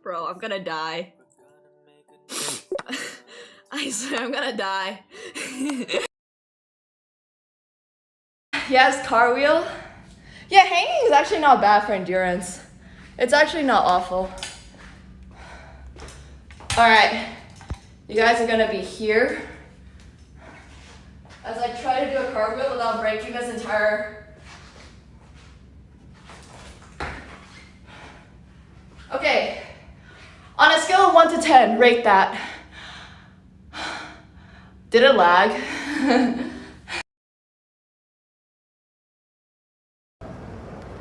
Bro, I'm gonna die. I swear I'm gonna die. Yes, car wheel. Yeah, hanging is actually not bad for endurance. It's actually not awful. Alright, you guys are gonna be here as I try to do a cartwheel without breaking this entire... Okay, on a scale of 1 to 10, rate that. Did it lag?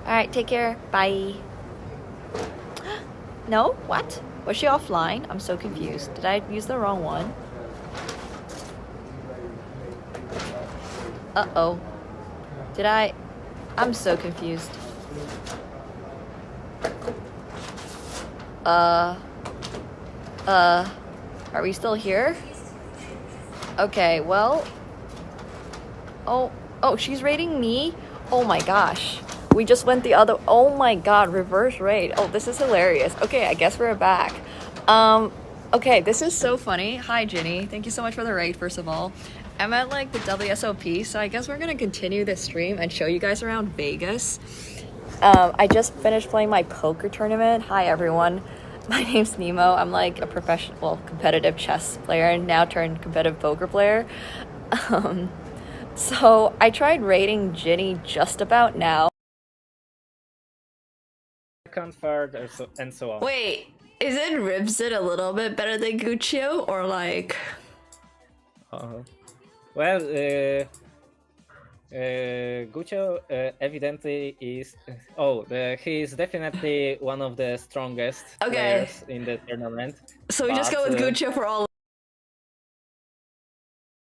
Alright, take care. Bye. No? What? Was she offline? I'm so confused. Did I use the wrong one? Uh-oh. Did I? I'm so confused. Are we still here? Okay, well. Oh, she's rating me? Oh my gosh. We just went the other, oh my god, reverse rate. Oh, this is hilarious. Okay, I guess we're back. Okay, this is so funny. Hi, Ginny. Thank you so much for the raid, first of all. I'm at like the WSOP, so I guess we're gonna continue this stream and show you guys around Vegas. I just finished playing my poker tournament. Hi, everyone. My name's Nemo. I'm like a professional, well, competitive chess player and now turned competitive poker player. So I tried rating Ginny just about now. Third, and so on. Wait, is it Ribsit a little bit better than Guccio or like? Well, Guccio evidently is. He is definitely one of the strongest players in the tournament. So we just go with Guccio for all.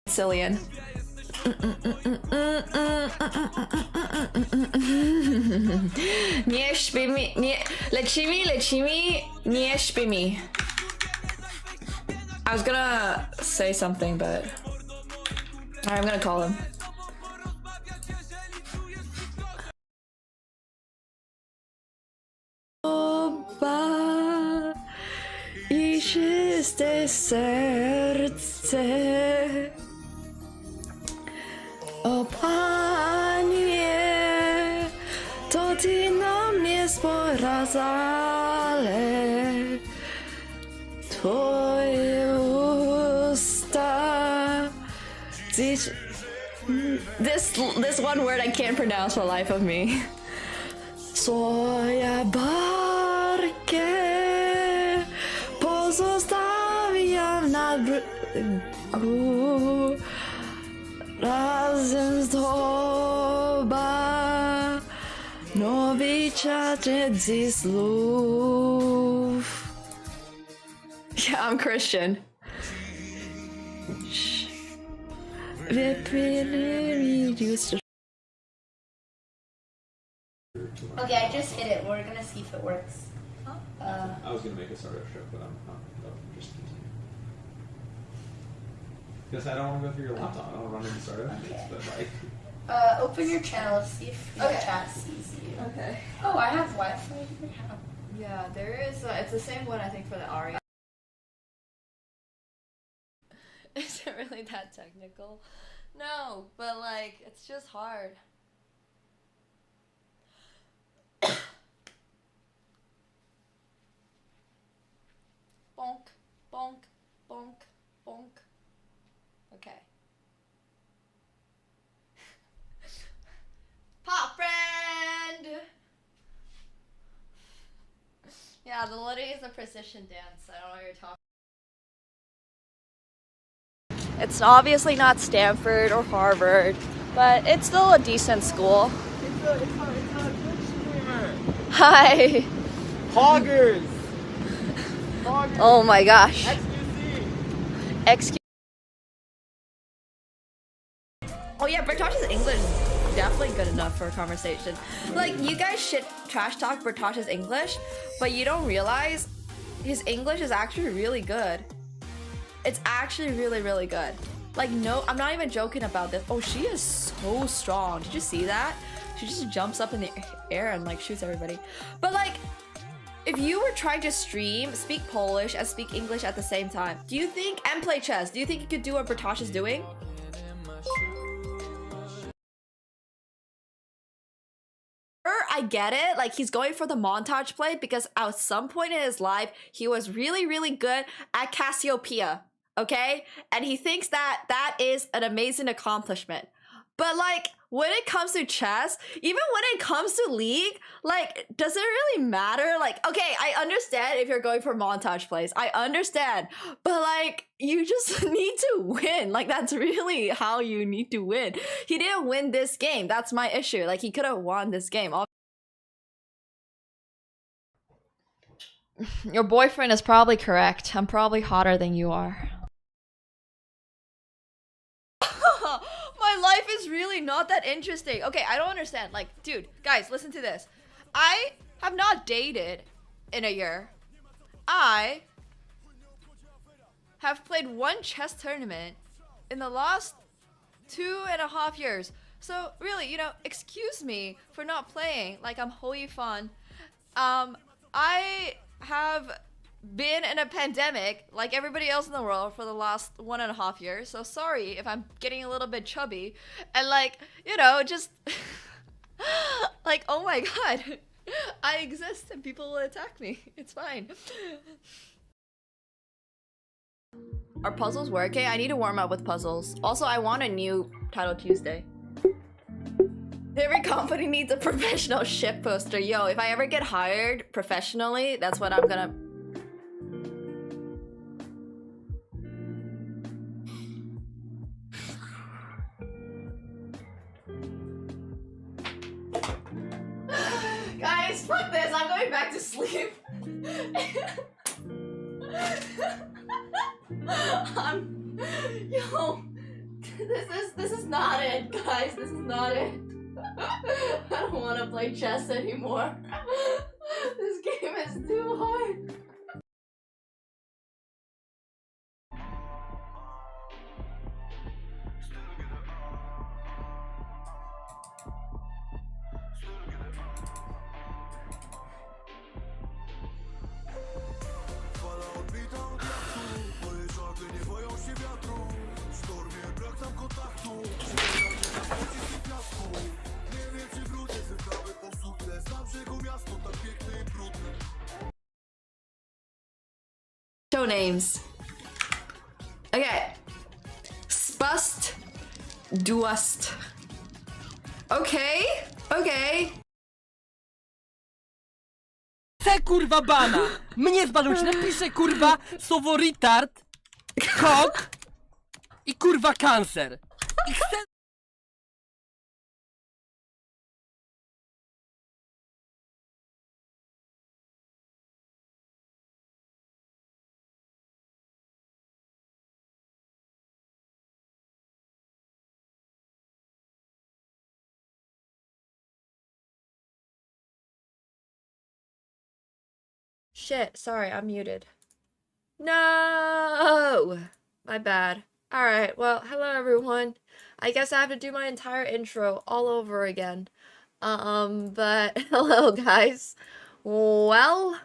Cillian. Nie śpi mi, nie, lecimy, nie śpi mi. I was gonna say something, but I'm gonna call him. Oba i czyste serce. O Panie, to Ty na mnie sporazale, Twoje usta. This one word I can't pronounce for the life of me. Swoje barkę pozostawiam na brzegu. Razem z Tobą nowy czarny znów. Yeah, I'm Christian. Okay, I just hit it. We're gonna see if it works. I was gonna make a startup show, but I'm just continue. Because I don't want to go through your laptop. I don't want to run into startup meetings, but like. Open your channel, see if your chat sees you. Okay. Oh, I have Wi-Fi. Yeah, there is. It's the same one I think for the Aria. Is it really that technical? No, but like it's just hard. Bonk, bonk, bonk, bonk. Okay. Pop friend! Yeah, the Liddy is a precision dance. I don't know what you're talking. It's obviously not Stanford or Harvard, but it's still a decent school. It's a Twitch streamer. Hi! Hoggers! Oh my gosh. XQC! Excuse. Oh yeah, Bertosh's English is definitely good enough for a conversation. Like, you guys trash talk Bertosh's English, but you don't realize his English is actually really good. It's actually really, really good. Like, no, I'm not even joking about this. Oh, she is so strong. Did you see that? She just jumps up in the air and like shoots everybody. But like, if you were trying to stream, speak Polish and speak English at the same time, do you think, and play chess, do you think you could do what Bertosh is doing? I get it, like he's going for the montage play because at some point in his life, he was really, really good at Cassiopeia, okay? And he thinks that that is an amazing accomplishment. But like, when it comes to chess, even when it comes to League, like, does it really matter? Like, okay, I understand if you're going for montage plays. I understand. But like, you just need to win. Like, that's really how you need to win. He didn't win this game. That's my issue. Like, he could have won this game. Your boyfriend is probably correct. I'm probably hotter than you are. My life is really not that interesting. Okay, I don't understand. Like, dude, guys, listen to this. I have not dated in a year. I have played one chess tournament in the last 2.5 years. So really, you know, excuse me for not playing like I'm Hoi Fan. I have been in a pandemic like everybody else in the world for the last 1.5 years, so sorry if I'm getting a little bit chubby and like, you know, just like, oh my god, I exist and people will attack me. It's fine. Are puzzles working? I need to warm up with puzzles. Also, I want a new Title Tuesday. Every company needs a professional ship poster. Yo, if I ever get hired professionally, that's what I'm gonna... Guys, fuck this. I'm going back to sleep. Yo, this is not it, guys. This is not it. I don't want to play chess anymore. This game is too hard. Show names. Okay. Spust. Duast. Okay. Okay. Chcę kurwa bana! Mnie zbanuć, napiszę kurwa słowo retard, kok i kurwa cancer. I chcę... Shit, sorry, I'm muted. No! My bad. Alright, well, hello everyone. I guess I have to do my entire intro all over again. But hello guys. Well,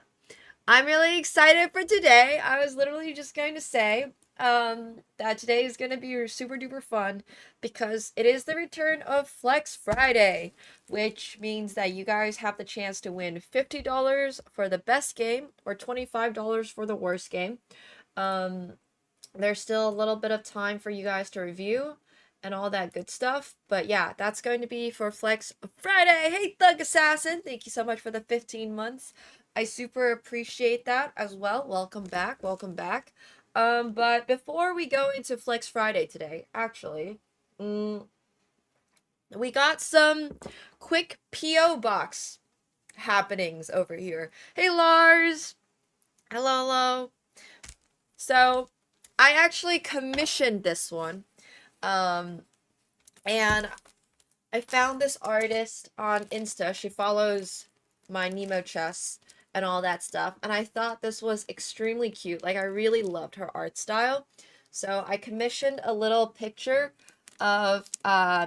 I'm really excited for today. I was literally just going to say that today is going to be super duper fun because it is the return of Flex Friday, which means that you guys have the chance to win $50 for the best game or $25 for the worst game. There's still a little bit of time for you guys to review and all that good stuff, but yeah, that's going to be for Flex Friday. Hey Thug Assassin, thank you so much for the 15 months. I super appreciate that as well. Welcome back, welcome back. But before we go into Flex Friday today, actually, we got some quick P.O. box happenings over here. Hey Lars! Hello, hello. So, I actually commissioned this one. And I found this artist on Insta. She follows my Nemo chess and all that stuff. And I thought this was extremely cute. Like, I really loved her art style. So I commissioned a little picture of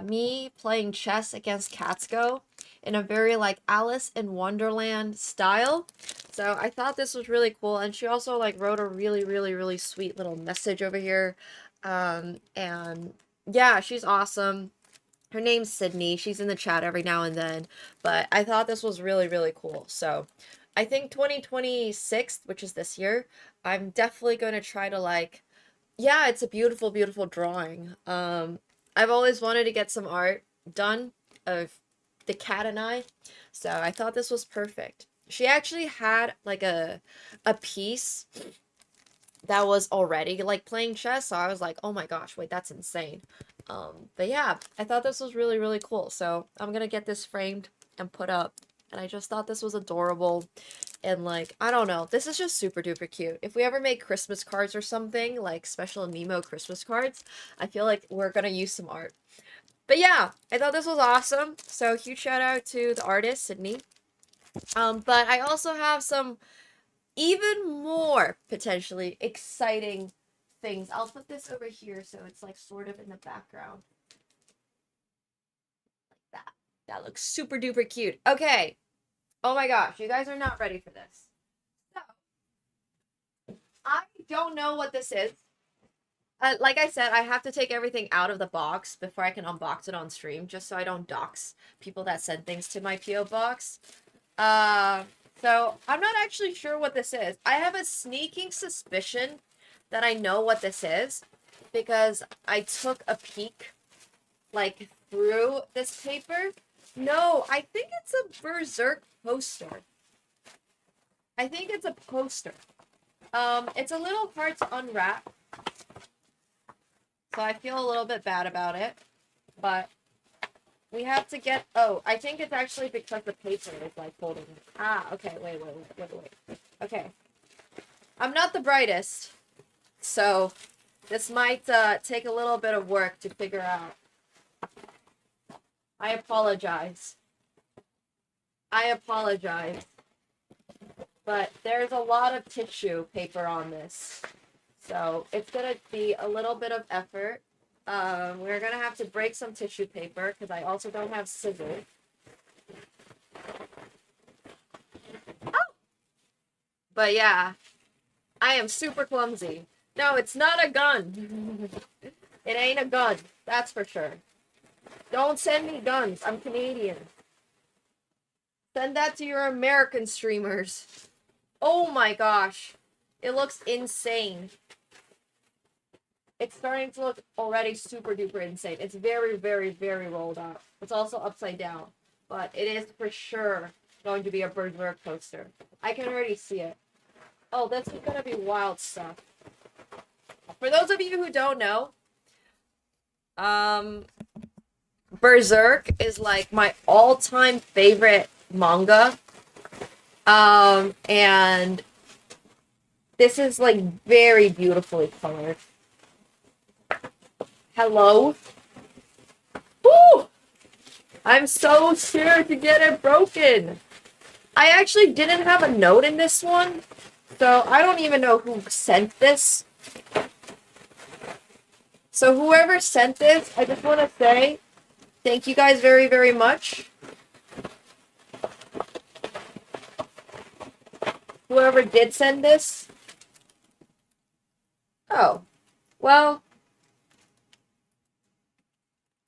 me playing chess against Catsko in a very like Alice in Wonderland style. So I thought this was really cool, and she also like wrote a really sweet little message over here. And yeah, she's awesome. Her name's Sydney. She's in the chat every now and then, but I thought this was really cool. So I think 2026, which is this year, I'm definitely going to try to like, yeah, it's a beautiful drawing. I've always wanted to get some art done of the cat and I, so I thought this was perfect. She actually had like a piece that was already like playing chess, so I was like, oh my gosh, wait, that's insane. But yeah, I thought this was really cool, so I'm gonna get this framed and put up, and I just thought this was adorable. And like, I don't know, this is just super duper cute. If we ever make Christmas cards or something, like special Nemo Christmas cards, I feel like we're gonna use some art. But yeah, I thought this was awesome. So huge shout out to the artist, Sydney. But I also have some even more potentially exciting things. I'll put this over here so it's like sort of in the background. Like that. That looks super duper cute. Okay. Oh my gosh, you guys are not ready for this. So, I don't know what this is. Like I said, I have to take everything out of the box before I can unbox it on stream, just so I don't dox people that send things to my P.O. box. So I'm not actually sure what this is. I have a sneaking suspicion that I know what this is, because I took a peek, like, through this paper. No, I think it's a Berserk poster. I think it's a poster. It's a little hard to unwrap, so I feel a little bit bad about it, but we have to get, oh, I think it's actually because the paper is, like, holding it. Ah, okay, wait. Okay. I'm not the brightest, so this might take a little bit of work to figure out. I apologize. But there's a lot of tissue paper on this, so it's gonna be a little bit of effort. We're gonna have to break some tissue paper because I also don't have scissors. Oh! But yeah, I am super clumsy. No, it's not a gun. It ain't a gun, that's for sure. Don't send me guns. I'm Canadian. Send that to your American streamers. Oh my gosh. It looks insane. It's starting to look already super duper insane. It's very rolled up. It's also upside down. But it is for sure going to be a Berserk poster. I can already see it. Oh, this is gonna be wild stuff. For those of you who don't know, Berserk is like my all-time favorite manga. And this is like very beautifully colored. Hello? Woo! I'm so scared to get it broken. I actually didn't have a note in this one, so I don't even know who sent this. So whoever sent this, I just want to say thank you guys very much. Whoever did send this. Oh. Well.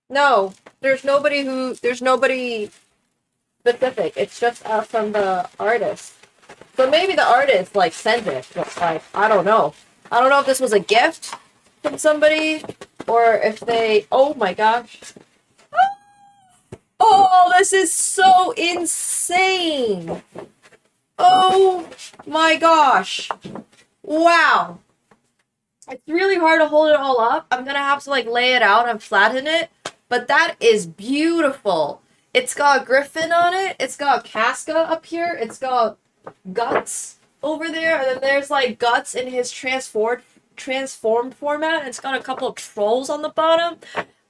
No. There's nobody specific. It's just from the artist. So maybe the artist, like, sent it. But, like, I don't know. I don't know if this was a gift from somebody, or if they... Oh my gosh. Oh, this is so insane! Oh my gosh. Wow. It's really hard to hold it all up. I'm gonna have to, like, lay it out and flatten it. But that is beautiful. It's got a griffin on it. It's got Casca up here. It's got Guts over there. And then there's, like, Guts in his transformed format. It's got a couple of trolls on the bottom.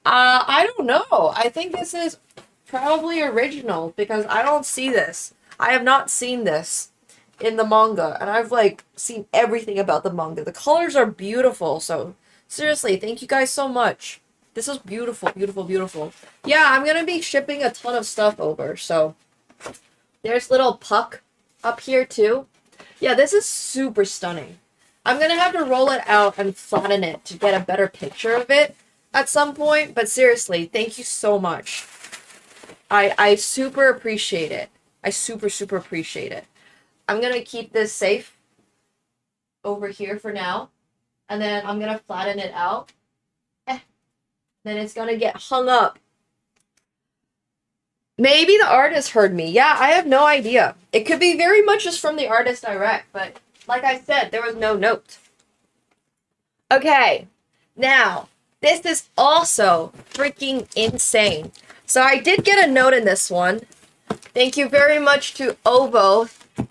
I don't know. I think this is probably original because I don't see this. I have not seen this in the manga, and I've, like, seen everything about the manga. The colors are beautiful, so Seriously, thank you guys so much. This is beautiful, beautiful, beautiful. Yeah, I'm gonna be shipping a ton of stuff over, so... There's little Puck up here, too. Yeah, this is super stunning. I'm gonna have to roll it out and flatten it to get a better picture of it at some point, but seriously, thank you so much. I super appreciate it. I super, super appreciate it. I'm gonna keep this safe over here for now, and then I'm gonna flatten it out. Then it's gonna get hung up. Maybe the artist heard me. Yeah, I have no idea. It could be very much just from the artist direct, but like I said, there was no note. Okay, now, this is also freaking insane. So I did get a note in this one. Thank you very much to Ovo,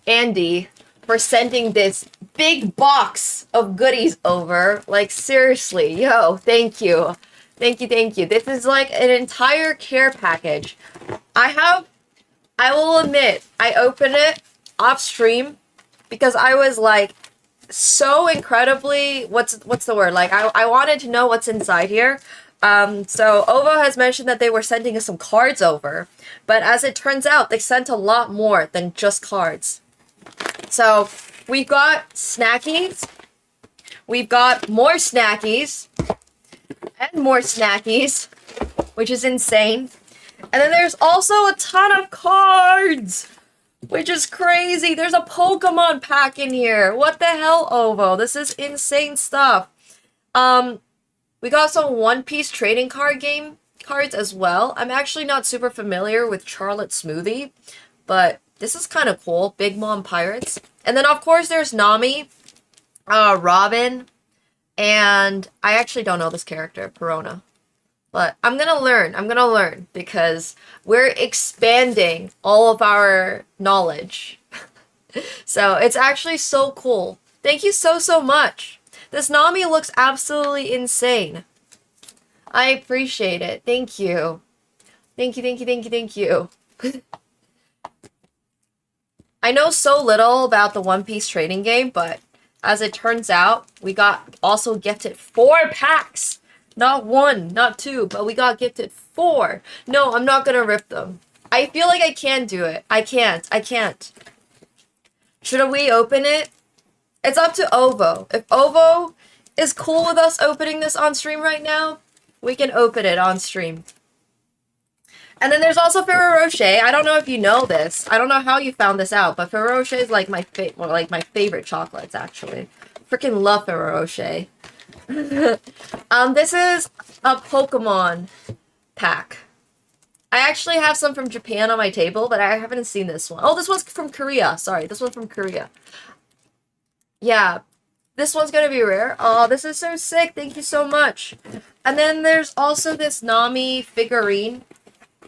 Andy, for sending this big box of goodies over. Like, seriously, yo, thank you. Thank you, thank you. This is like an entire care package. I will admit, I opened it off stream because I was like so incredibly, what's the word? Like, I wanted to know what's inside here. So Ovo has mentioned that they were sending us some cards over, but as it turns out, they sent a lot more than just cards. So we've got snackies, we've got more snackies, and more snackies, which is insane. And then there's also a ton of cards, which is crazy. There's a Pokemon pack in here. What the hell, Ovo? This is insane stuff. We got some One Piece trading card game cards as well. I'm actually not super familiar with Charlotte Smoothie, but this is kind of cool. Big Mom Pirates. And then, of course, there's Nami, Robin, and I actually don't know this character, Perona. But I'm gonna learn, because we're expanding all of our knowledge. So it's actually so cool. Thank you so, so much. This Nami looks absolutely insane. I appreciate it. Thank you. Thank you, thank you, thank you, thank you. I know so little about the One Piece trading game, but as it turns out, we got also gifted 4 packs. Not 1, not 2, but we got gifted 4. No, I'm not gonna rip them. I feel like I can do it. I can't. Should we open it? It's up to Ovo. If Ovo is cool with us opening this on stream right now, we can open it on stream. And then there's also Ferrero Rocher. I don't know if you know this. I don't know how you found this out, but Ferrero Rocher is like my favorite chocolates, actually. Freaking love Ferrero Rocher. This is a Pokemon pack. I actually have some from Japan on my table, but I haven't seen this one. Oh, this one's from Korea. Sorry, this one's from Korea. Yeah, this one's gonna be rare. Oh, this is so sick. Thank you so much. And then there's also this Nami figurine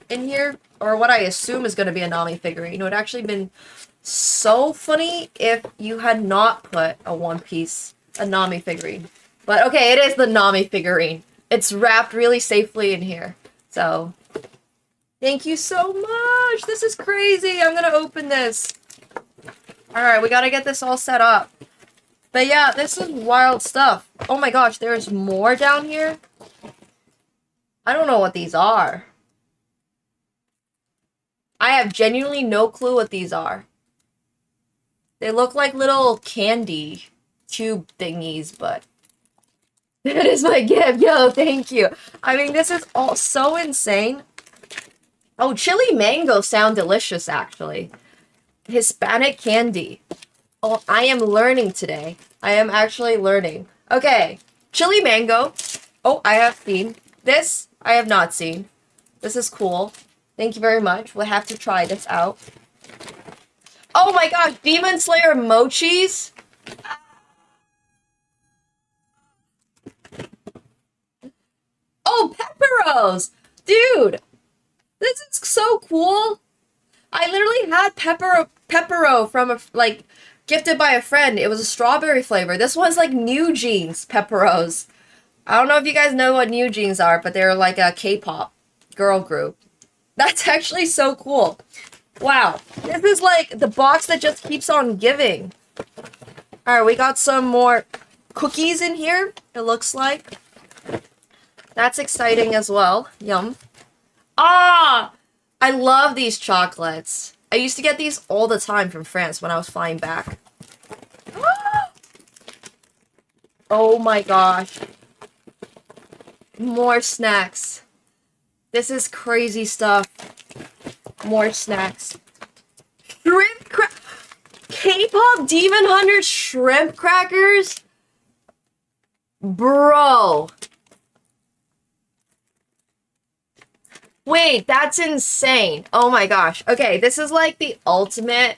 in here, or what I assume is gonna be a Nami figurine. It would actually been so funny if you had not put a Nami figurine. But okay, it is the Nami figurine. It's wrapped really safely in here. So, thank you so much. This is crazy. I'm gonna open this. Alright, we gotta get this all set up. But yeah, this is wild stuff. Oh my gosh, there's more down here? I don't know what these are. I have genuinely no clue what these are. They look like little candy tube thingies, but... that is my gift. Yo, thank you. I mean, this is all so insane. Oh, chili mango sound delicious, actually. Hispanic candy. Oh, I am learning today. I am actually learning. Okay, chili mango. Oh, I have seen. This, I have not seen. This is cool. Thank you very much. We'll have to try this out. Oh my gosh, Demon Slayer mochis? Oh, Pepperos! Dude! This is so cool! I literally had Peppero from gifted by a friend. It was a strawberry flavor. This one's like New Jeans Pepperos. I don't know if you guys know what New Jeans are, but they're like a K-pop girl group. That's actually so cool. Wow. This is like the box that just keeps on giving. Alright, we got some more cookies in here, it looks like. That's exciting as well. Yum. Ah! I love these chocolates. I used to get these all the time from France when I was flying back. Oh my gosh. More snacks. This is crazy stuff. More snacks. Shrimp K-pop Demon Hunter shrimp crackers? Bro. Wait, that's insane. Oh my gosh. Okay, this is like the ultimate,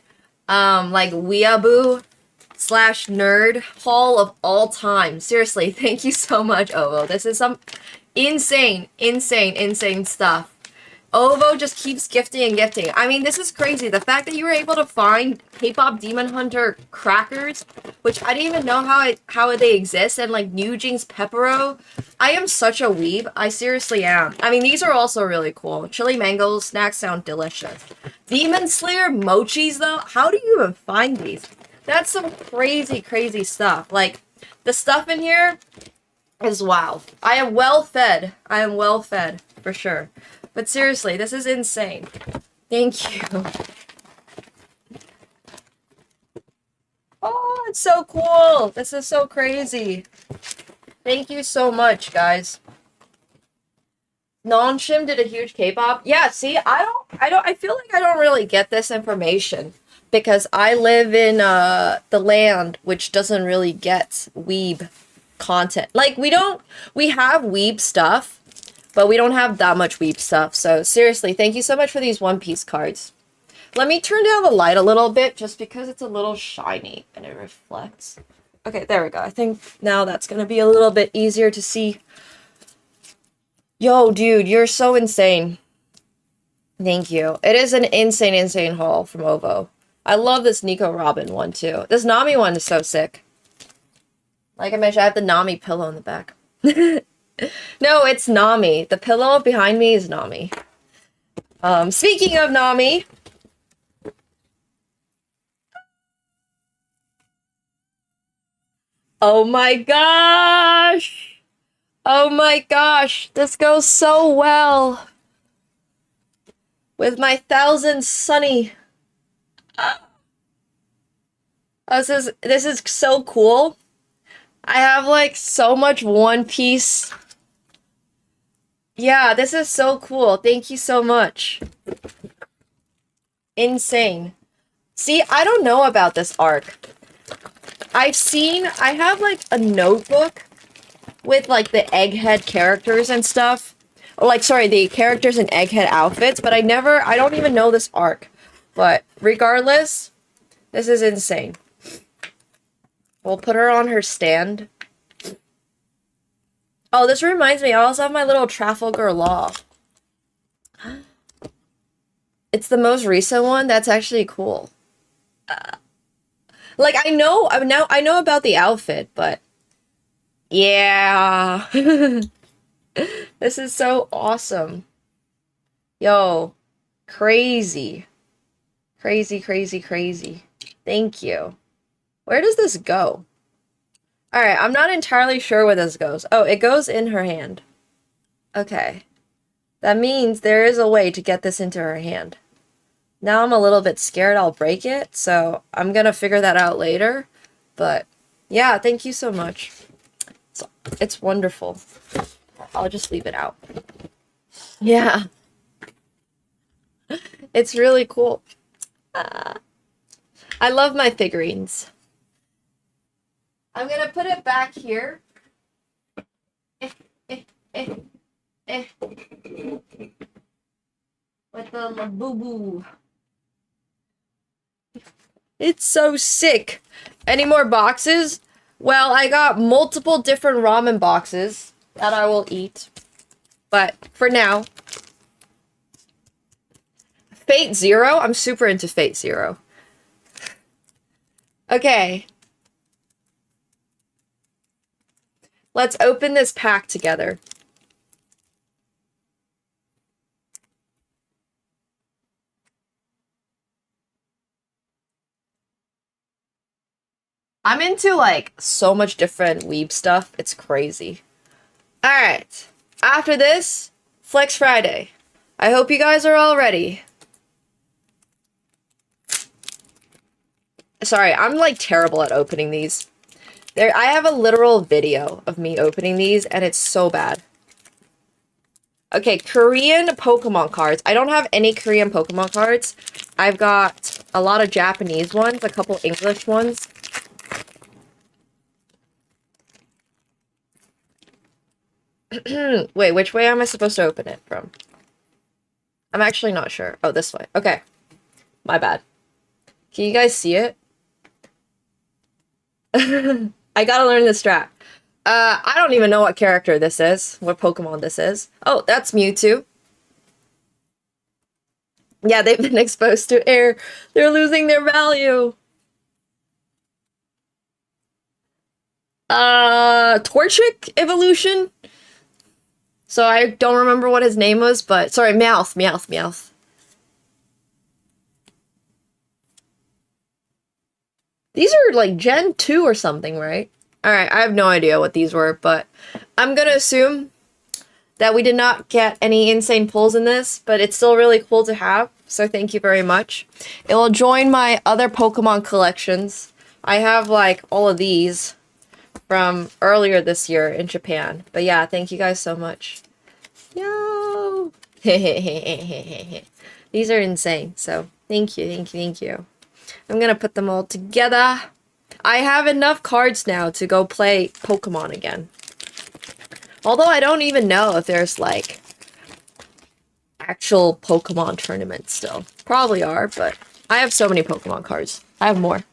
like weeaboo slash nerd haul of all time. Seriously, thank you so much, Ovo. This is some insane stuff. Ovo just keeps gifting and gifting. I mean, this is crazy. The fact that you were able to find K-pop Demon Hunter crackers, which I didn't even know how they exist, and like New Jeans Pepero. I am such a weeb. I seriously am. I mean, these are also really cool. Chili mango snacks sound delicious. Demon Slayer mochis, though? How do you even find these? That's some crazy stuff. Like, the stuff in here is wow. I am well fed. I am well fed, for sure. But seriously, this is insane. Thank you. Oh, it's so cool. This is so crazy. Thank you so much, guys. Non-Shim did a huge K-pop. Yeah, see, I feel like I don't really get this information because I live in the land which doesn't really get weeb content. Like, we have weeb stuff, but we don't have that much weeb stuff. So seriously, thank you so much for these One Piece cards. Let me turn down the light a little bit just because it's a little shiny and it reflects. Okay, there we go. I think now that's going to be a little bit easier to see. Yo, dude, you're so insane. Thank you. It is an insane haul from Ovo. I love this Nico Robin one too. This Nami one is so sick. Like I mentioned, I have the Nami pillow in the back. No, it's Nami. The pillow behind me is Nami. Speaking of Nami. Oh my gosh! Oh my gosh! This goes so well with my 1000 Sunny. This is so cool. I have like so much One Piece. Yeah, this is so cool. Thank you so much. Insane. See, I don't know about this arc. I have like a notebook with like the Egghead characters and stuff. Or like, sorry, the characters in Egghead outfits, but I don't even know this arc. But regardless, this is insane. We'll put her on her stand. Oh, this reminds me, I also have my little Trafalgar Law. It's the most recent one. That's actually cool. Like, I know about the outfit, but yeah. This is so awesome. Yo, crazy. Crazy. Thank you. Where does this go? Alright, I'm not entirely sure where this goes. Oh, it goes in her hand. Okay. That means there is a way to get this into her hand. Now I'm a little bit scared I'll break it, so I'm gonna figure that out later. But, yeah, thank you so much. It's wonderful. I'll just leave it out. Yeah. It's really cool. I love my figurines. I'm gonna put it back here. With the Labubu. It's so sick. Any more boxes? Well, I got multiple different ramen boxes that I will eat. But for now, Fate Zero? I'm super into Fate Zero. Okay. Let's open this pack together. I'm into, like, so much different weeb stuff. It's crazy. Alright. after this, Flex Friday. I hope you guys are all ready. Sorry, I'm like terrible at opening these. I have a literal video of me opening these, and it's so bad. Okay, Korean Pokemon cards. I don't have any Korean Pokemon cards. I've got a lot of Japanese ones, a couple English ones. Wait, which way am I supposed to open it from? I'm actually not sure. Oh, this way. Okay. My bad. Can you guys see it? I gotta learn this strat. I don't even know what character this is. What Pokemon this is. Oh, that's Mewtwo. Yeah, they've been exposed to air. They're losing their value. Torchic evolution? So I don't remember what his name was, but... Sorry, Meowth. These are like Gen 2 or something, right? Alright, I have no idea what these were, but I'm gonna assume that we did not get any insane pulls in this, but it's still really cool to have, so thank you very much. It will join my other Pokemon collections. I have like all of these from earlier this year in Japan, but yeah, thank you guys so much. Yo! These are insane, so thank you. I'm gonna put them all together. I have enough cards now to go play Pokemon again. Although I don't even know if there's like actual Pokemon tournaments still. Probably are, but I have so many Pokemon cards. I have more.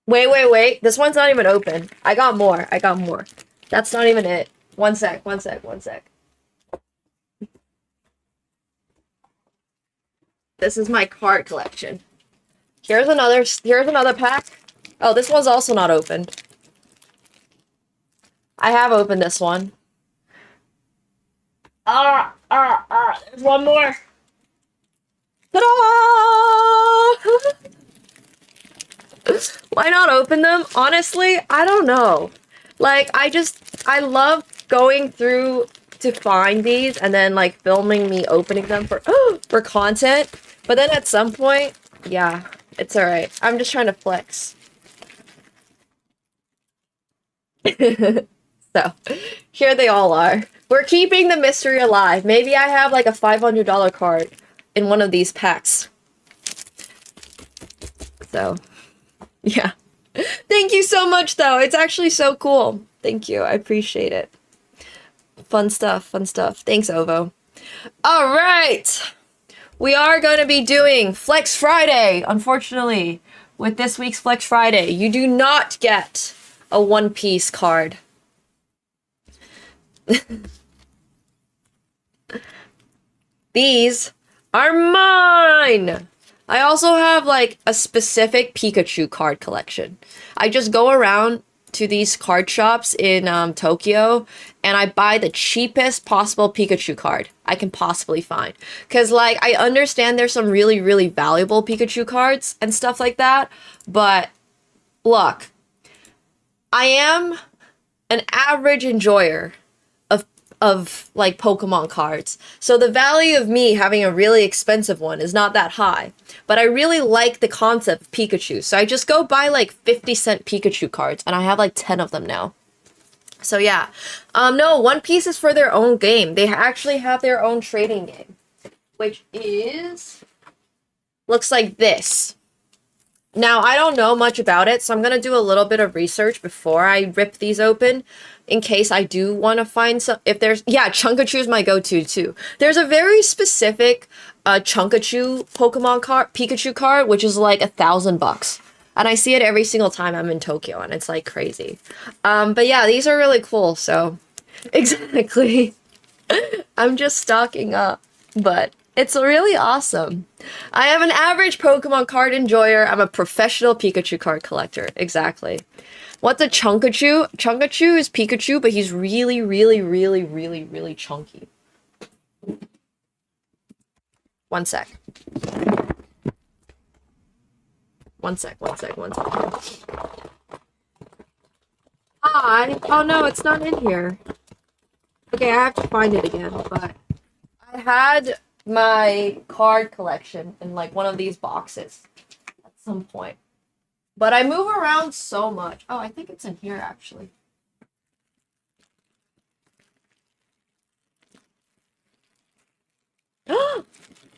Wait. This one's not even open. I got more. That's not even it. One sec. This is my card collection. Here's another pack. Oh, this one's also not opened. I have opened this one. There's one more. Ta-da! Why not open them? Honestly, I don't know. Like, I love going through to find these and then like filming me opening them for content. But then at some point, yeah, it's alright. I'm just trying to flex. So, here they all are. We're keeping the mystery alive. Maybe I have like a $500 card in one of these packs. So, yeah. Thank you so much, though. It's actually so cool. Thank you. I appreciate it. Fun stuff. Thanks, Ovo. All right. We are going to be doing Flex Friday, unfortunately. With this week's Flex Friday, you do not get a One Piece card. These are mine! I also have, like, a specific Pikachu card collection. I just go around to these card shops in Tokyo, and I buy the cheapest possible Pikachu card I can possibly find. Because, like, I understand there's some really, really valuable Pikachu cards and stuff like that, but, look, I am an average enjoyer of like Pokemon cards. So the value of me having a really expensive one is not that high. But I really like the concept of Pikachu. So I just go buy like 50-cent Pikachu cards and I have like 10 of them now. So yeah. No, One Piece is for their own game. They actually have their own trading game. Which looks like this. Now, I don't know much about it, so I'm going to do a little bit of research before I rip these open, in case I do want to find some, if there's, yeah, Chunkachu is my go-to, too. There's a very specific Chunkachu Pokemon card, Pikachu card, which is like $1,000. And I see it every single time I'm in Tokyo, and it's like crazy. But yeah, these are really cool, so, exactly. I'm just stocking up, but it's really awesome. I am an average Pokemon card enjoyer. I'm a professional Pikachu card collector. Exactly. What's a Chunkachu? Chunkachu is Pikachu, but he's really, really, really, really, really chunky. One sec. One sec. Hi. Oh no, it's not in here. Okay, I have to find it again, but I had my card collection in like one of these boxes at some point. But I move around so much. Oh, I think it's in here actually.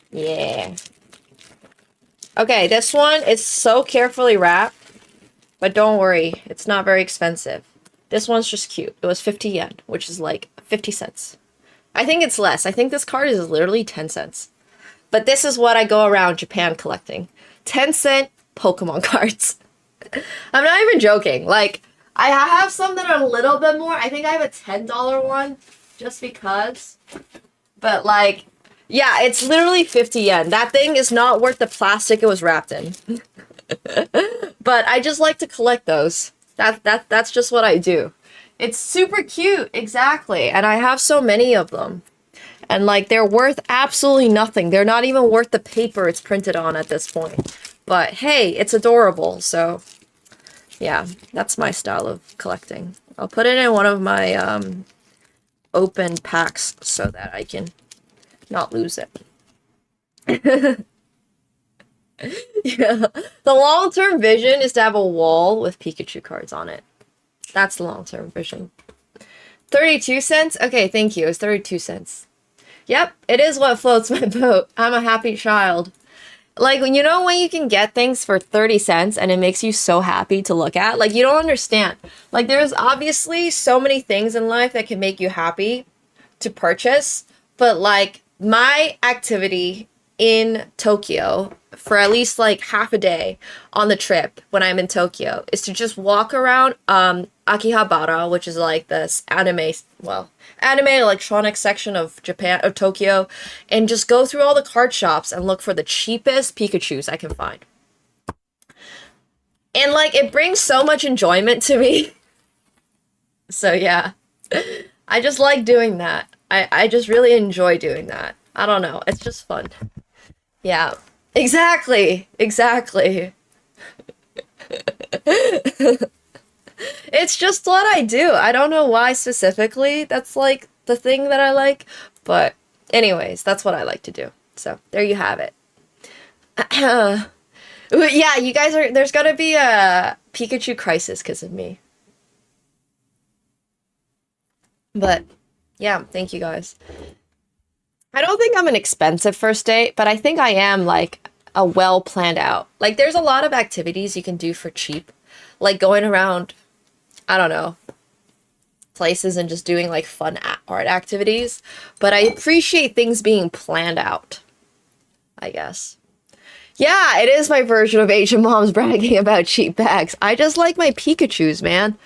Yeah. Okay, this one is so carefully wrapped, but don't worry, it's not very expensive. This one's just cute. It was 50 yen, which is like 50 cents. I think it's less. I think this card is literally 10 cents. But this is what I go around Japan collecting. 10-cent Pokemon cards. I'm not even joking. Like, I have some that are a little bit more. I think I have a $10 one, just because. But like, yeah, it's literally 50 yen. That thing is not worth the plastic it was wrapped in. But I just like to collect those. That's just what I do. It's super cute, exactly. And I have so many of them. And like, they're worth absolutely nothing. They're not even worth the paper it's printed on at this point. But hey, it's adorable, so yeah, that's my style of collecting. I'll put it in one of my open packs so that I can not lose it. Yeah, the long-term vision is to have a wall with Pikachu cards on it. That's the long-term vision. 32 cents? Okay, thank you. It's 32 cents. Yep, it is what floats my boat. I'm a happy child. Like, you know when you can get things for 30 cents and it makes you so happy to look at? Like, you don't understand. Like, there's obviously so many things in life that can make you happy to purchase. But, like, my activity in Tokyo for at least, like, half a day on the trip when I'm in Tokyo is to just walk around Akihabara, which is, like, this anime electronics section of Japan, or Tokyo, and just go through all the card shops and look for the cheapest Pikachus I can find. And like, it brings so much enjoyment to me. So yeah, I just like doing that. I just really enjoy doing that. I don't know, it's just fun. Yeah, exactly. It's just what I do. I don't know why specifically that's like the thing that I like, but anyways, that's what I like to do. So there you have it. Yeah, you guys are, there's gonna be a Pikachu crisis because of me. But yeah, thank you guys. I don't think I'm an expensive first date, but I think I am like a well planned out. Like, there's a lot of activities you can do for cheap, like going around, I don't know, places and just doing like fun art activities. But I appreciate things being planned out, I guess. Yeah, it is my version of Asian moms bragging about cheap bags. I just like my Pikachus, man.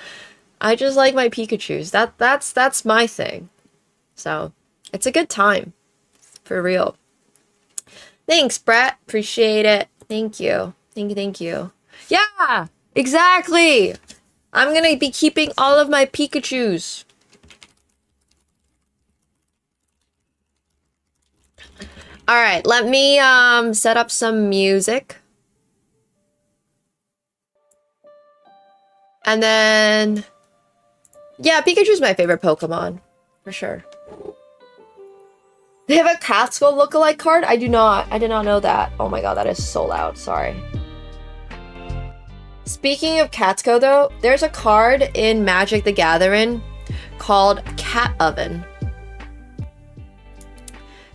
I just like my Pikachus. That's my thing. So it's a good time, for real. Thanks, Brett. Appreciate it. Thank you. Thank you. Yeah, exactly. I'm gonna be keeping all of my Pikachus. Alright, let me set up some music. And then, yeah, Pikachu's my favorite Pokemon, for sure. They have a AkaNemsko lookalike card? I did not know that. Oh my god, that is so loud, sorry. Speaking of AkaNemsko though, there's a card in Magic the Gathering called Cat Oven.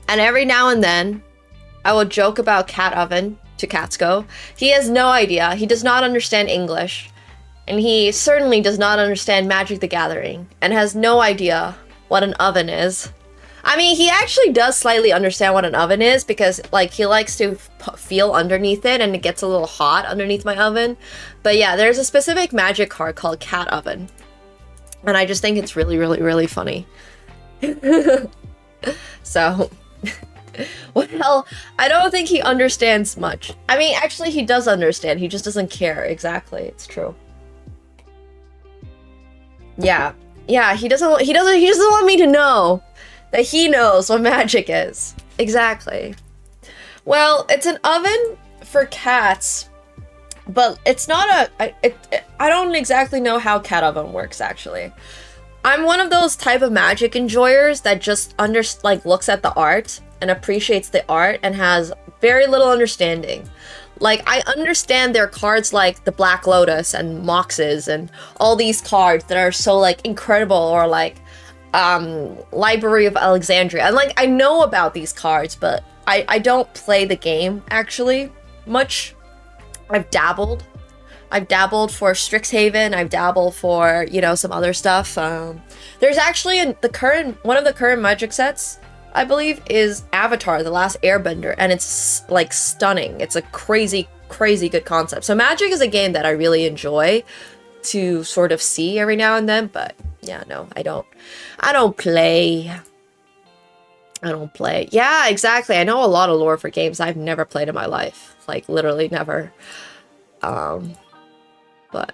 And every now and then, I will joke about Cat Oven to AkaNemsko. He has no idea. He does not understand English. And he certainly does not understand Magic the Gathering. And has no idea what an oven is. I mean, he actually does slightly understand what an oven is because, like, he likes to feel underneath it and it gets a little hot underneath my oven. But yeah, there's a specific Magic card called Cat Oven. And I just think it's really, really, really funny. So, well, I don't think he understands much. I mean, actually, he does understand. He just doesn't care. Exactly, it's true. Yeah, he doesn't want me to know that he knows what magic is. Exactly. Well, it's an oven for cats But it's not I don't exactly know how Catavan works, actually. I'm one of those type of Magic enjoyers that just looks at the art and appreciates the art and has very little understanding. Like, I understand there are cards like the Black Lotus and Moxes and all these cards that are so, like, incredible, or like Library of Alexandria. And, like, I know about these cards, but I don't play the game, actually, much. I've dabbled for Strixhaven. I've dabbled for, you know, some other stuff. There's actually one of the current Magic sets, I believe, is Avatar: The Last Airbender, and it's like stunning. It's a crazy, crazy good concept. So Magic is a game that I really enjoy to sort of see every now and then. But yeah, no, I don't play. I don't play. Yeah, exactly. I know a lot of lore for games I've never played in my life. Like, literally never. But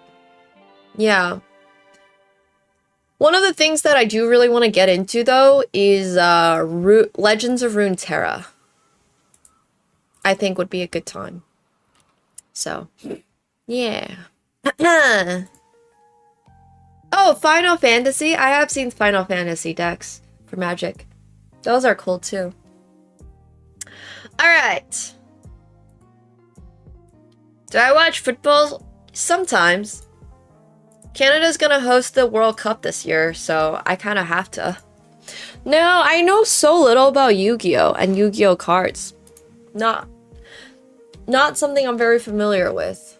yeah. One of the things that I do really want to get into, though, is Legends of Runeterra. I think would be a good time. So, yeah. Oh, Final Fantasy. I have seen Final Fantasy decks for Magic. Those are cool, too. Alright. Do I watch football? Sometimes. Canada's gonna host the World Cup this year, so I kind of have to. No, I know so little about Yu-Gi-Oh! And Yu-Gi-Oh! Cards. Not something I'm very familiar with.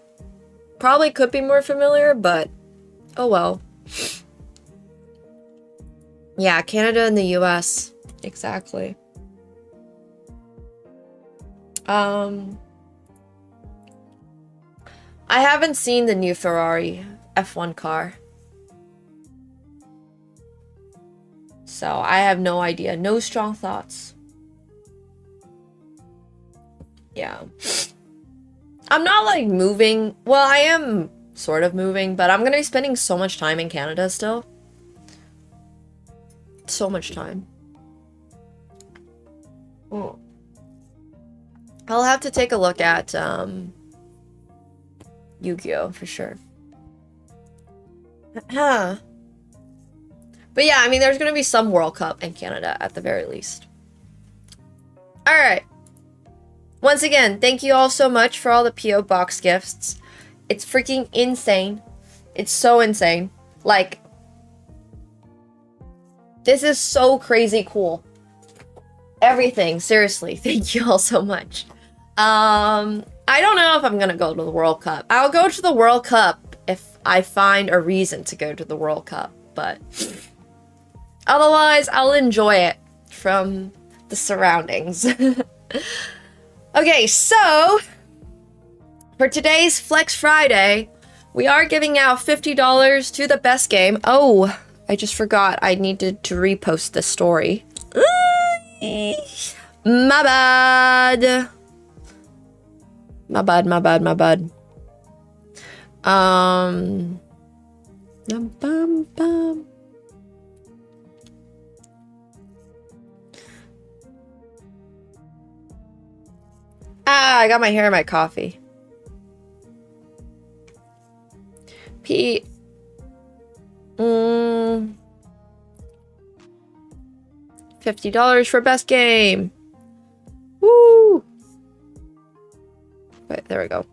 Probably could be more familiar, but oh well. Yeah, Canada and the US. Exactly. I haven't seen the new Ferrari F1 car. So I have no idea. No strong thoughts. Yeah. I'm not like moving. Well, I am sort of moving, but I'm gonna be spending so much time in Canada still. So much time. Oh. I'll have to take a look at Yu-Gi-Oh! For sure. But yeah, I mean, there's gonna be some World Cup in Canada at the very least. Alright. Once again, thank you all so much for all the P.O. Box gifts. It's freaking insane. It's so insane. Like, this is so crazy cool. Everything, seriously. Thank you all so much. I don't know if I'm gonna go to the World Cup. I'll go to the World Cup if I find a reason to go to the World Cup, but otherwise, I'll enjoy it from the surroundings. Okay, so for today's Flex Friday, we are giving out $50 to the best game. Oh, I just forgot I needed to repost the story. My bad. My bad. I got my hair in my coffee. $50 for best game. Woo! Wait, there we go.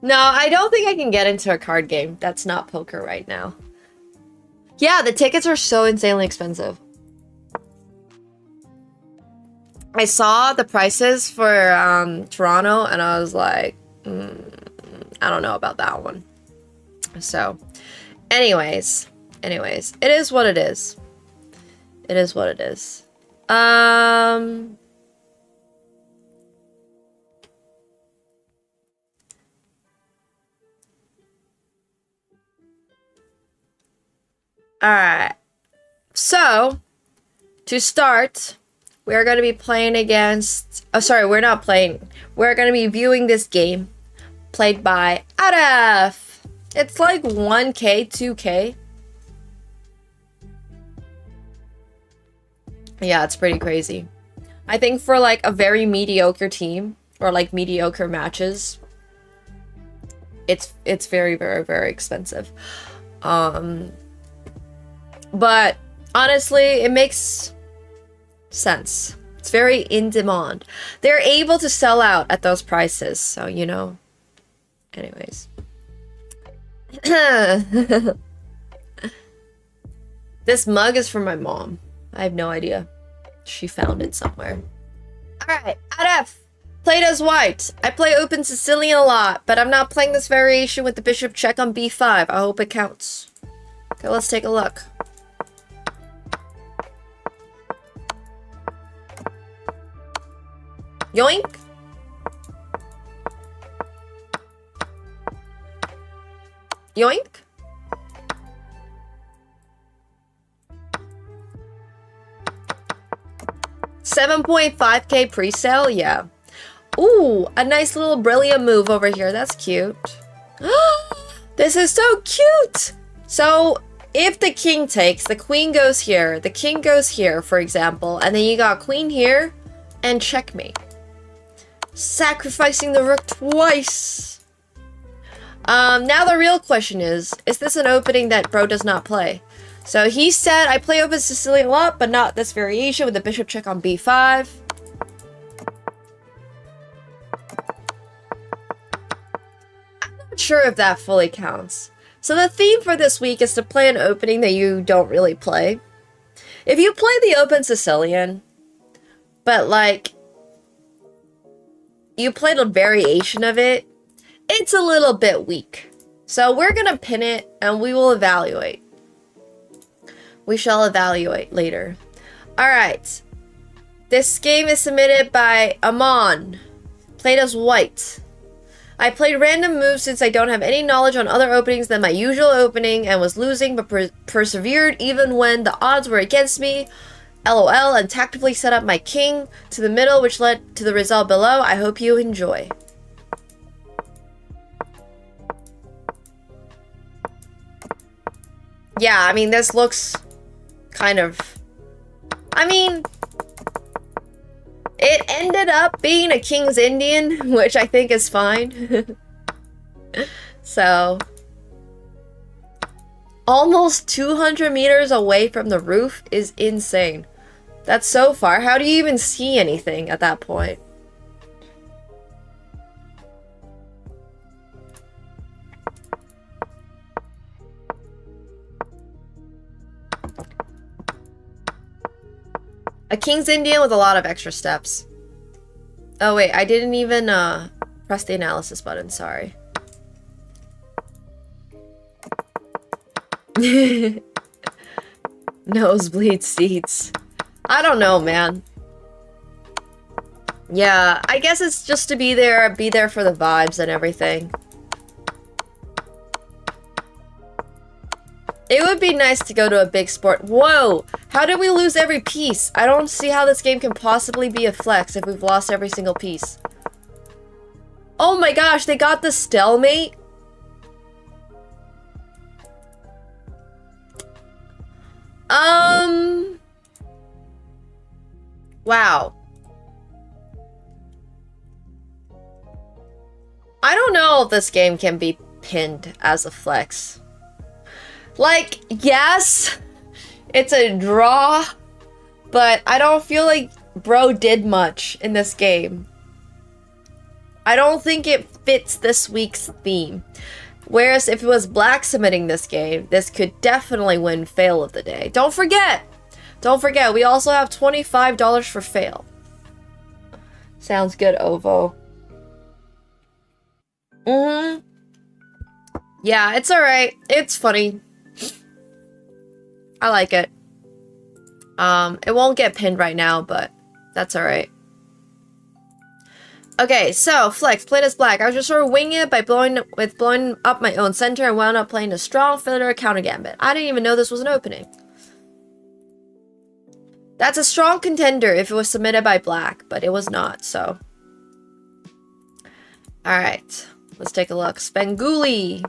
No, I don't think I can get into a card game. That's not poker right now. Yeah, the tickets are so insanely expensive. I saw the prices for Toronto and I was like, I don't know about that one. So, anyways, it is what it is. It is what it is. Alright. So, to start, we're going to be playing against... Oh, sorry, we're not playing. We're going to be viewing this game played by Aref. It's like 1K, 2K. Yeah, it's pretty crazy. I think for like a very mediocre team or like mediocre matches, it's very, very, very expensive. But honestly, it makes sense. It's very in demand. They're able to sell out at those prices, so you know. Anyways. This mug is from my mom. I have no idea. She found it somewhere. Alright, F. Played as white. I play open Sicilian a lot, but I'm not playing this variation with the bishop check on b5. I hope it counts. Okay, let's take a look. Yoink! Yoink! $7.5K pre-sale? Yeah. Ooh, a nice little brilliant move over here. That's cute. This is so cute! So, if the king takes, the queen goes here, the king goes here, for example, and then you got queen here, and checkmate. Sacrificing the rook twice! Now the real question is this an opening that bro does not play? So he said, I play open Sicilian a lot, but not this variation with the bishop check on b5. I'm not sure if that fully counts. So the theme for this week is to play an opening that you don't really play. If you play the open Sicilian, but like, you played a variation of it, it's a little bit weak. So we're gonna pin it and we will evaluate. We shall evaluate later. Alright. This game is submitted by Amon. Played as white. I played random moves since I don't have any knowledge on other openings than my usual opening and was losing but persevered even when the odds were against me. LOL, and tactically set up my king to the middle, which led to the result below. I hope you enjoy. Yeah, I mean, this looks kind of... I mean... It ended up being a King's Indian, which I think is fine. So... Almost 200 meters away from the roof is insane. That's so far. How do you even see anything at that point? A King's Indian with a lot of extra steps. Oh wait, I didn't even press the analysis button, sorry. Nosebleed seats. I don't know, man. Yeah, I guess it's just to be there for the vibes and everything. It would be nice to go to a big sport. Whoa! How did we lose every piece? I don't see how this game can possibly be a flex if we've lost every single piece. Oh my gosh, they got the stalemate? Wow. I don't know if this game can be pinned as a flex. Like, yes, it's a draw, but I don't feel like bro did much in this game. I don't think it fits this week's theme. Whereas if it was black submitting this game, this could definitely win fail of the day. Don't forget, we also have $25 for fail. Sounds good, Ovo. Yeah, it's alright. It's funny. I like it. It won't get pinned right now, but that's alright. Okay, so flex, played as black. I was just sort of winging it by blowing up my own center and wound up playing a strong filler counter gambit. I didn't even know this was an opening. That's a strong contender if it was submitted by black, but it was not, so. Alright, let's take a look. Spenguli.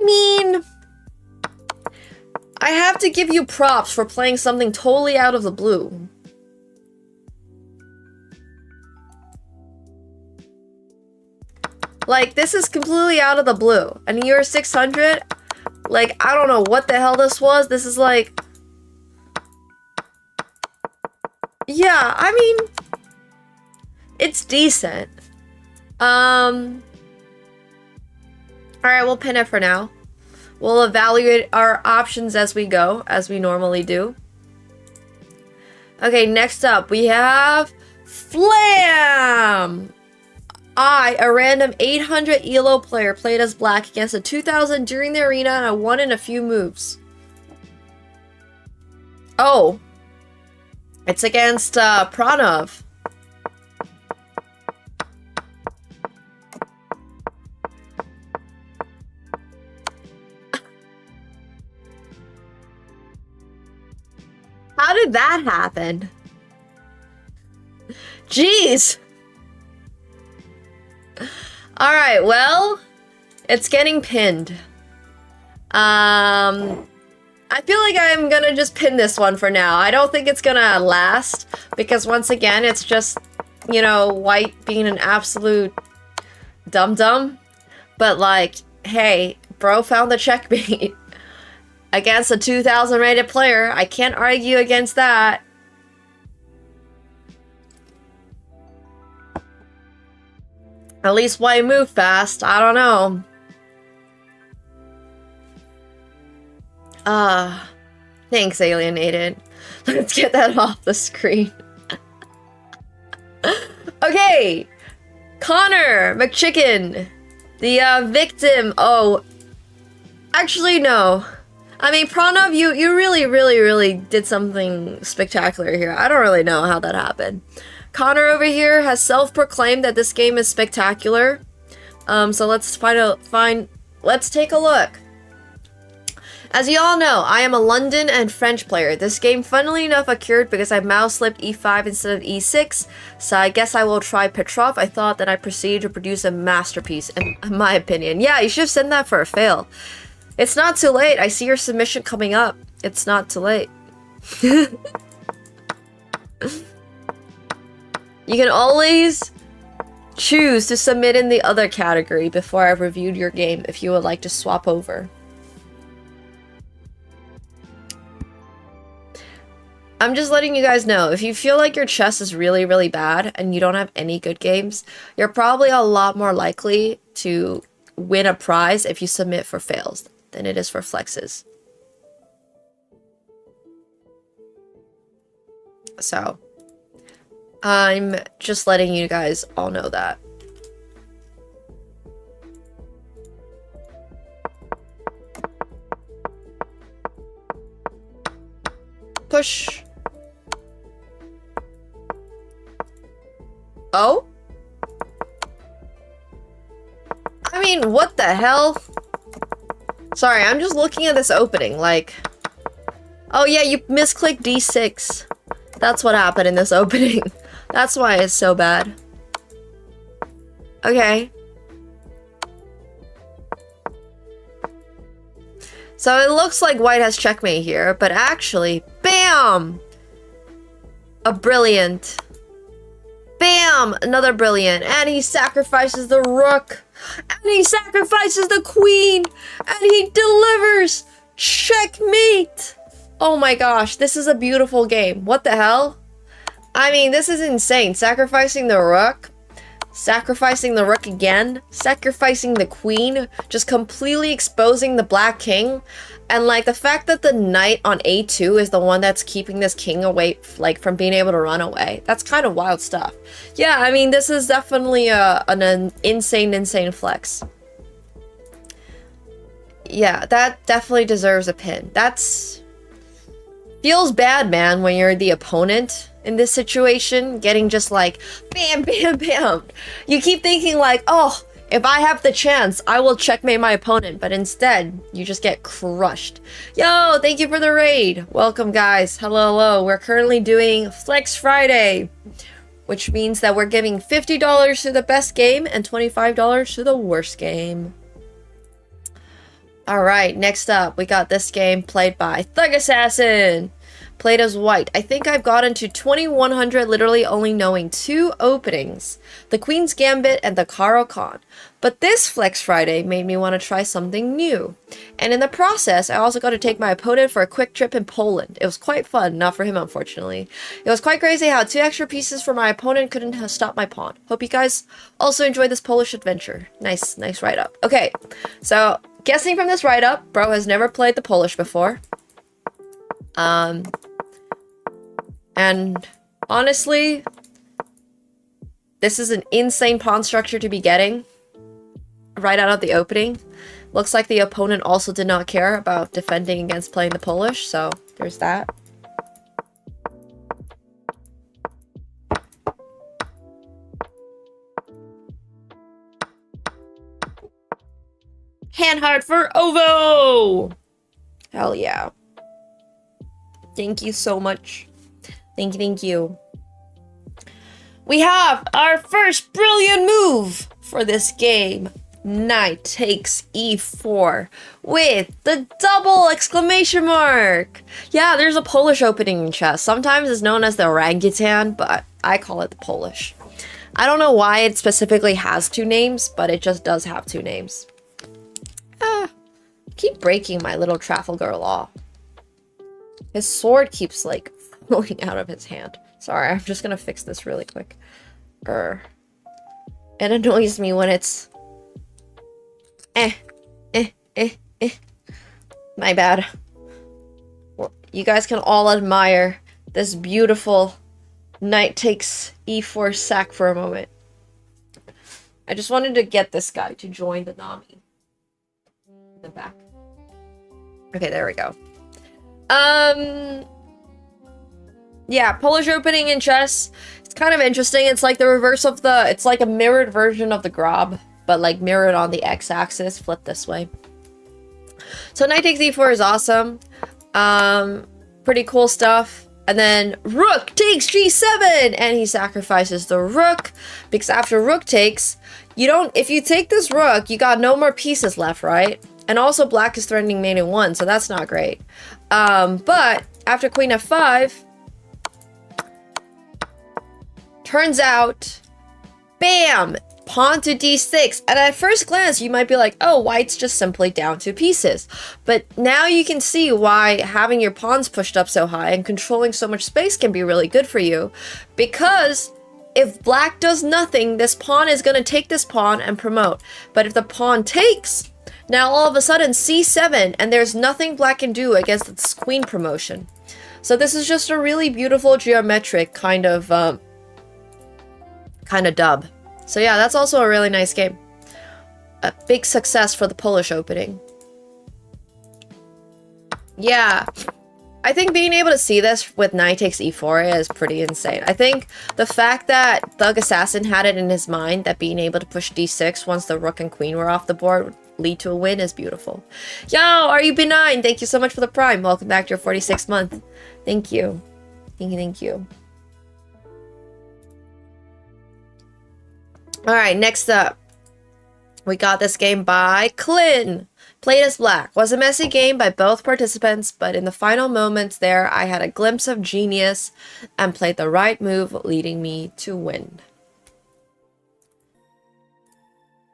mean, I have to give you props for playing something totally out of the blue. Like, this is completely out of the blue. And you're 600? Like, I don't know what the hell this was. This is like... Yeah, I mean... It's decent. Alright, we'll pin it for now. We'll evaluate our options as we go, as we normally do. Okay, next up, we have... Flam! A random 800 ELO player, played as black against a 2000 during the arena, and I won in a few moves. Oh. It's against, Pranav. How did that happen? Jeez! Alright, well, it's getting pinned. I feel like I'm gonna just pin this one for now. I don't think it's gonna last, because once again, it's just, you know, white being an absolute dum-dum. But like, hey, bro found the checkmate against a 2000 rated player. I can't argue against that. At least white moved fast. I don't know. Thanks, Alienated. Let's get that off the screen. Okay. Connor McChicken. The, victim. Oh. Actually, no. I mean, Pranav, you really did something spectacular here. I don't really know how that happened. Connor over here has self-proclaimed that this game is spectacular. So let's let's take a look. As you all know, I am a London and French player. This game, funnily enough, occurred because I mouse slipped e5 instead of e6, so I guess I will try Petrov. I thought that I proceeded to produce a masterpiece, in my opinion. Yeah, you should have sent that for a fail. It's not too late. I see your submission coming up. It's not too late. You can always choose to submit in the other category before I've reviewed your game if you would like to swap over. I'm just letting you guys know, if you feel like your chess is really bad and you don't have any good games, you're probably a lot more likely to win a prize if you submit for fails than it is for flexes. So, I'm just letting you guys all know that. Push. Oh? I mean, what the hell? Sorry, I'm just looking at this opening, like... Oh yeah, you misclicked D6. That's what happened in this opening. That's why it's so bad. Okay. So it looks like white has checkmate here, but actually, BAM! A brilliant. Bam! Another brilliant. And he sacrifices the rook. And he sacrifices the queen. And he delivers. Checkmate! Oh my gosh, this is a beautiful game. What the hell? I mean, this is insane. Sacrificing the rook. Sacrificing the rook again. Sacrificing the queen. Just completely exposing the black king. And like the fact that the knight on a2 is the one that's keeping this king away, like from being able to run away. That's kind of wild stuff. Yeah, I mean, this is definitely an insane flex. Yeah, that definitely deserves a pin. That's... Feels bad, man, when you're the opponent in this situation. Getting just like, bam, bam, bam. You keep thinking like, oh, if I have the chance, I will checkmate my opponent. But instead, you just get crushed. Yo, thank you for the raid. Welcome, guys. Hello. We're currently doing Flex Friday, which means that we're giving $50 to the best game and $25 to the worst game. Alright, next up, we got this game played by Thug Assassin. Played as white. I think I've gotten to 2100 literally only knowing 2 openings. The Queen's Gambit and the Karo Khan. But this Flex Friday made me want to try something new. And in the process, I also got to take my opponent for a quick trip in Poland. It was quite fun, not for him unfortunately. It was quite crazy how 2 extra pieces for my opponent couldn't have stopped my pawn. Hope you guys also enjoyed this Polish adventure. Nice write-up. Okay, so guessing from this write-up, bro has never played the Polish before. And honestly, this is an insane pawn structure to be getting right out of the opening. Looks like the opponent also did not care about defending against playing the Polish, so there's that. Hand hard for Ovo! Hell yeah. Thank you so much. Thank you. We have our first brilliant move for this game. Knight takes e4 with the double exclamation mark. Yeah, there's a Polish opening in chess. Sometimes it's known as the orangutan, but I call it the Polish. I don't know why it specifically has 2 names, but it just does have 2 names. Keep breaking my little Trafalgar Law. His sword keeps like falling out of his hand. Sorry, I'm just gonna fix this really quick. It annoys me when it's my bad. Well, you guys can all admire this beautiful knight takes e4 sack for a moment. I just wanted to get this guy to join the Nami in the back. Okay, there we go. Yeah, Polish opening in chess. It's kind of interesting. It's like the reverse of the... It's like a mirrored version of the Grob, but like mirrored on the x-axis, flipped this way. So knight takes e4 is awesome. Pretty cool stuff. And then rook takes g7, and he sacrifices the rook, because after rook takes, you don't... If you take this rook, you got no more pieces left, right? And also black is threatening mate in 1, so that's not great. But after queen f5, turns out, bam, pawn to d6. And at first glance, you might be like, oh, white's just simply down 2 pieces. But now you can see why having your pawns pushed up so high and controlling so much space can be really good for you. Because if black does nothing, this pawn is going to take this pawn and promote. But if the pawn takes... Now all of a sudden c7, and there's nothing black can do against this queen promotion. So this is just a really beautiful geometric kind of dub. So yeah, that's also a really nice game. A big success for the Polish opening. Yeah, I think being able to see this with knight takes e4 is pretty insane. I think the fact that Thug Assassin had it in his mind that being able to push d6 once the rook and queen were off the board would lead to a win is beautiful. Yo, are you benign? Thank you so much for the prime. Welcome back to your 46th month. Thank you. Thank you. Alright, next up. We got this game by Clint. Played as black. Was a messy game by both participants, but in the final moments there, I had a glimpse of genius and played the right move, leading me to win.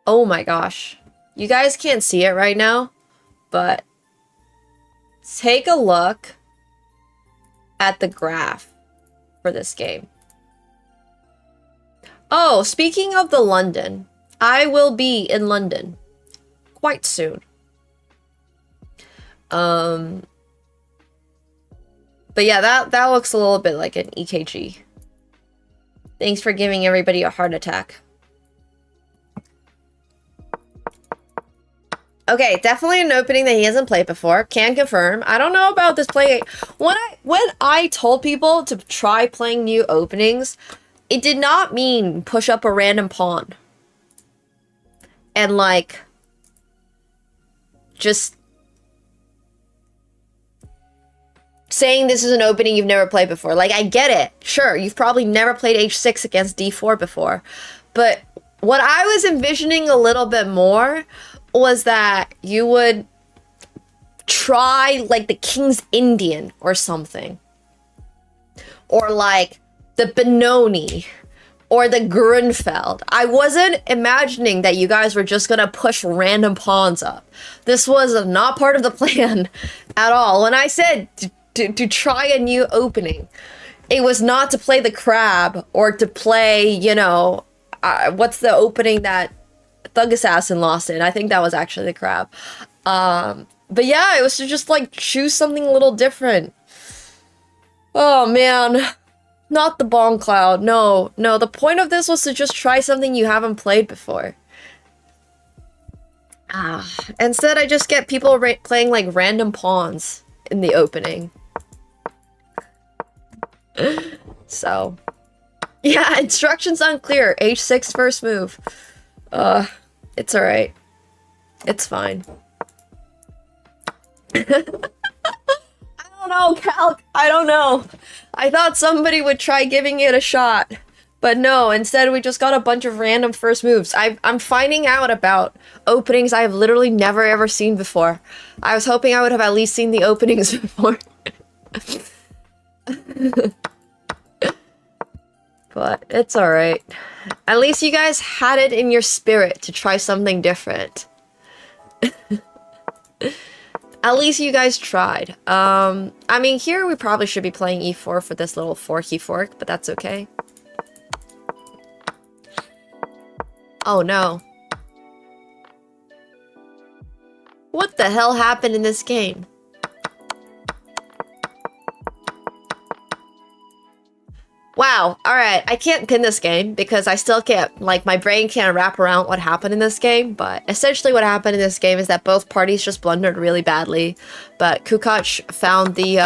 Oh my gosh. You guys can't see it right now, but take a look at the graph for this game. Oh, speaking of the London, I will be in London quite soon. But yeah, that looks a little bit like an EKG. Thanks for giving everybody a heart attack. Okay, definitely an opening that he hasn't played before. Can confirm. I don't know about this play. When I told people to try playing new openings, it did not mean push up a random pawn. And like, just saying this is an opening you've never played before. Like, I get it. Sure, you've probably never played h6 against d4 before. But what I was envisioning a little bit more was that you would try like the King's Indian or something. Or like the Benoni or the Grunfeld. I wasn't imagining that you guys were just gonna push random pawns up. This was not part of the plan at all. When I said to try a new opening, it was not to play the crab or to play, you know, what's the opening that Thug Assassin lost in? I think that was actually the crab. But yeah, it was to just like choose something a little different. Oh man, not the Bomb Cloud. No, the point of this was to just try something you haven't played before. Instead I just get people playing like random pawns in the opening. So, yeah, instructions unclear. H6 first move. It's alright. It's fine. I don't know, Calc. I don't know. I thought somebody would try giving it a shot. But no, instead we just got a bunch of random first moves. I'm finding out about openings I've literally never ever seen before. I was hoping I would have at least seen the openings before. But it's alright. At least you guys had it in your spirit to try something different. At least you guys tried. I mean, here we probably should be playing e4 for this little forky fork, but that's okay. Oh no. What the hell happened in this game? Wow, alright, I can't pin this game because I still can't, like, my brain can't wrap around what happened in this game, but essentially what happened in this game is that both parties just blundered really badly, but Kukoc found the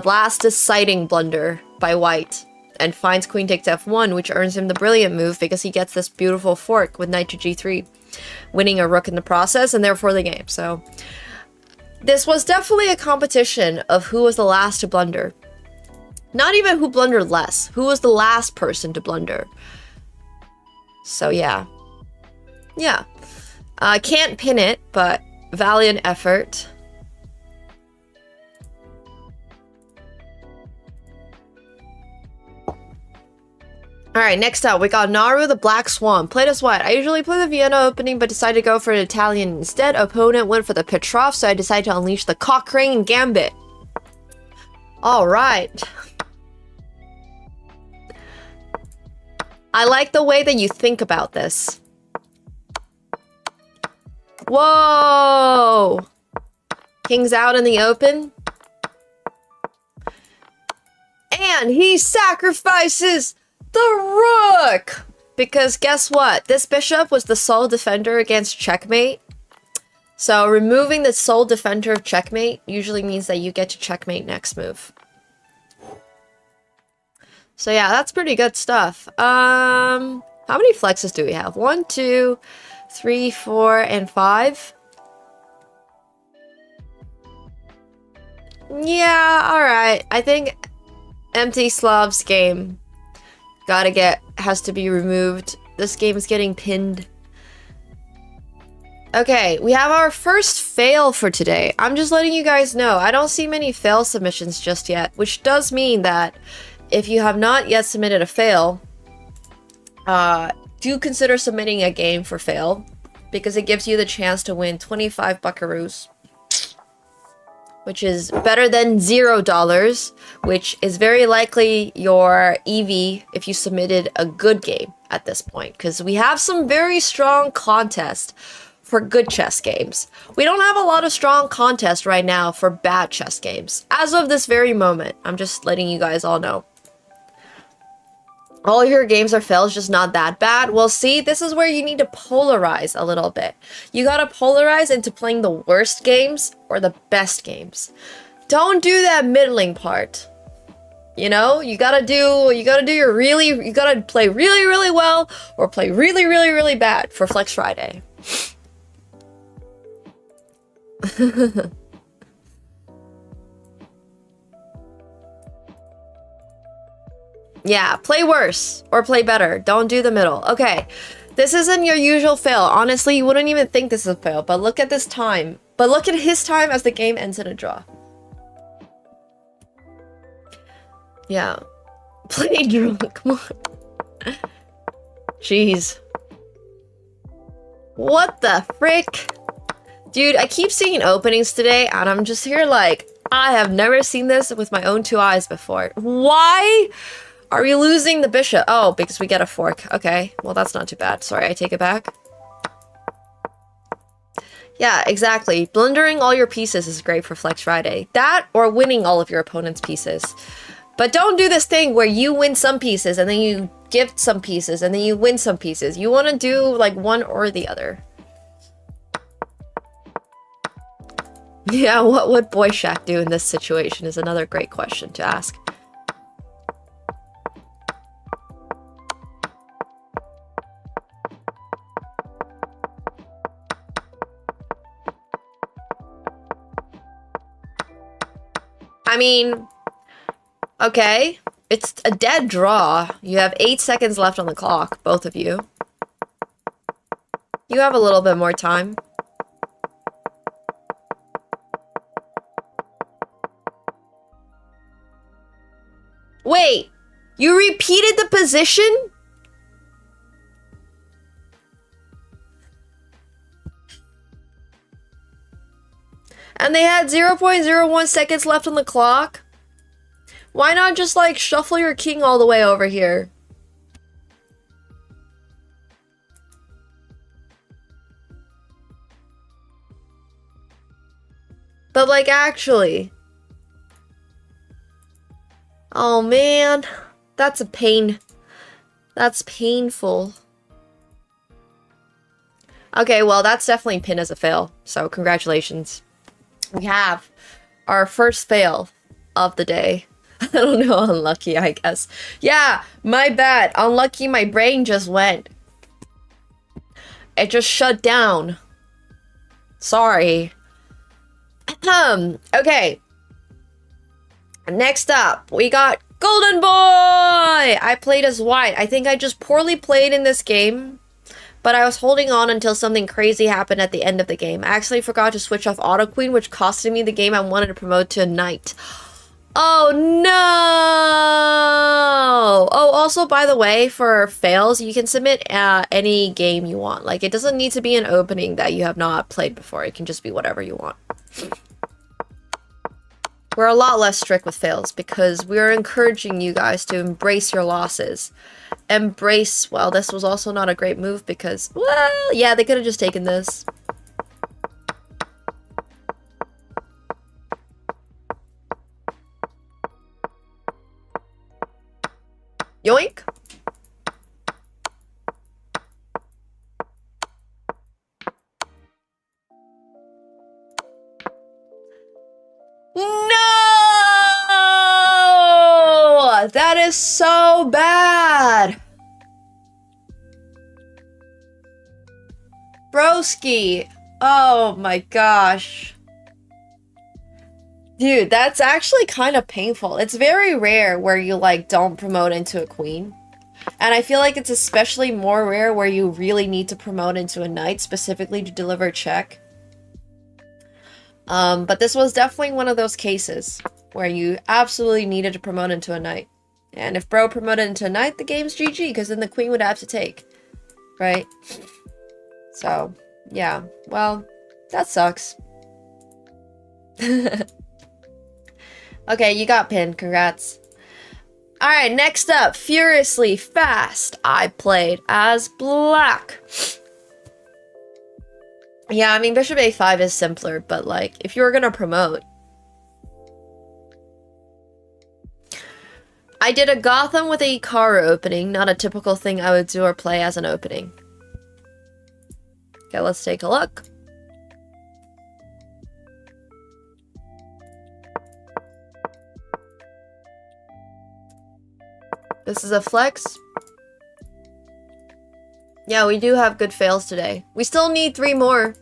last deciding blunder by white, and finds queen takes f1, which earns him the brilliant move because he gets this beautiful fork with knight to g3, winning a rook in the process, and therefore the game, so... This was definitely a competition of who was the last to blunder. Not even who blundered less, who was the last person to blunder. So yeah. Yeah. I can't pin it, but valiant effort. Alright, next up, we got Naru the Black Swan. Played as what? I usually play the Vienna opening, but decided to go for an Italian instead. Opponent went for the Petrov, so I decided to unleash the Cochrane Gambit. Alright. I like the way that you think about this. Whoa! King's out in the open. And he sacrifices the rook! Because guess what? This bishop was the sole defender against checkmate. So removing the sole defender of checkmate usually means that you get to checkmate next move. So yeah, that's pretty good stuff. How many flexes do we have? 1, 2, 3, 4, and 5? Yeah, alright. I think Empty Slav's game has to be removed. This game is getting pinned. Okay, we have our first fail for today. I'm just letting you guys know. I don't see many fail submissions just yet, which does mean that if you have not yet submitted a fail, do consider submitting a game for fail, because it gives you the chance to win 25 buckaroos, which is better than $0, which is very likely your EV if you submitted a good game at this point, because we have some very strong contests for good chess games. We don't have a lot of strong contests right now for bad chess games. As of this very moment, I'm just letting you guys all know. All your games are fails, just not that bad. Well, see, this is where you need to polarize a little bit. You gotta polarize into playing the worst games or the best games. Don't do that middling part. You know, you gotta play really, really well or play really, really, really bad for Flex Friday. Yeah, play worse or play better. Don't do the middle. Okay, This isn't your usual fail. Honestly, you wouldn't even think this is a fail, but look at this time. But look at his time as the game ends in a draw. Yeah. Play drunk, come on. Jeez. What the frick? Dude, I keep seeing openings today, and I'm just here like, I have never seen this with my own 2 eyes before. Why are we losing the bishop? Oh, because we get a fork. Okay, well that's not too bad. Sorry, I take it back. Yeah, exactly. Blundering all your pieces is great for Flex Friday. That or winning all of your opponent's pieces. But don't do this thing where you win some pieces and then you gift some pieces and then you win some pieces. You want to do like one or the other. Yeah, what would Boy Shack do in this situation is another great question to ask. I mean, okay, it's a dead draw. You have 8 seconds left on the clock, both of you. You have a little bit more time. Wait, you repeated the position? And they had 0.01 seconds left on the clock? Why not just, like, shuffle your king all the way over here? But, like, actually... Oh, man. That's a pain. That's painful. Okay, well, that's definitely pinned as a fail. So, congratulations. We have our first fail of the day. I don't know, unlucky, I guess. Yeah, my bad. Unlucky, my brain just went. It just shut down. Sorry. Okay. Next up, we got Golden Boy! I played as white. I think I just poorly played in this game. But I was holding on until something crazy happened at the end of the game. I actually forgot to switch off Auto Queen, which costed me the game I wanted to promote to a knight. Oh no! Oh, also, by the way, for fails, you can submit any game you want. Like, it doesn't need to be an opening that you have not played before. It can just be whatever you want. We're a lot less strict with fails because we're encouraging you guys to embrace your losses. Embrace, well, this was also not a great move because, well, yeah, they could have just taken this. Yoink! No! That is so bad! Broski! Oh my gosh. Dude, that's actually kind of painful. It's very rare where you, like, don't promote into a queen. And I feel like it's especially more rare where you really need to promote into a knight, specifically to deliver a check. But this was definitely one of those cases where you absolutely needed to promote into a knight. And if bro promoted into a knight, the game's GG, because then the queen would have to take. Right? So, yeah. Well, that sucks. Okay, you got pinned. Congrats. Alright, next up. Furiously Fast. I played as black. Yeah, I mean, Bishop A5 is simpler, but, like, if you were gonna promote... I did a Gotham with a Ikaru opening, not a typical thing I would do or play as an opening. Okay, let's take a look. This is a flex. Yeah, we do have good fails today. We still need 3 more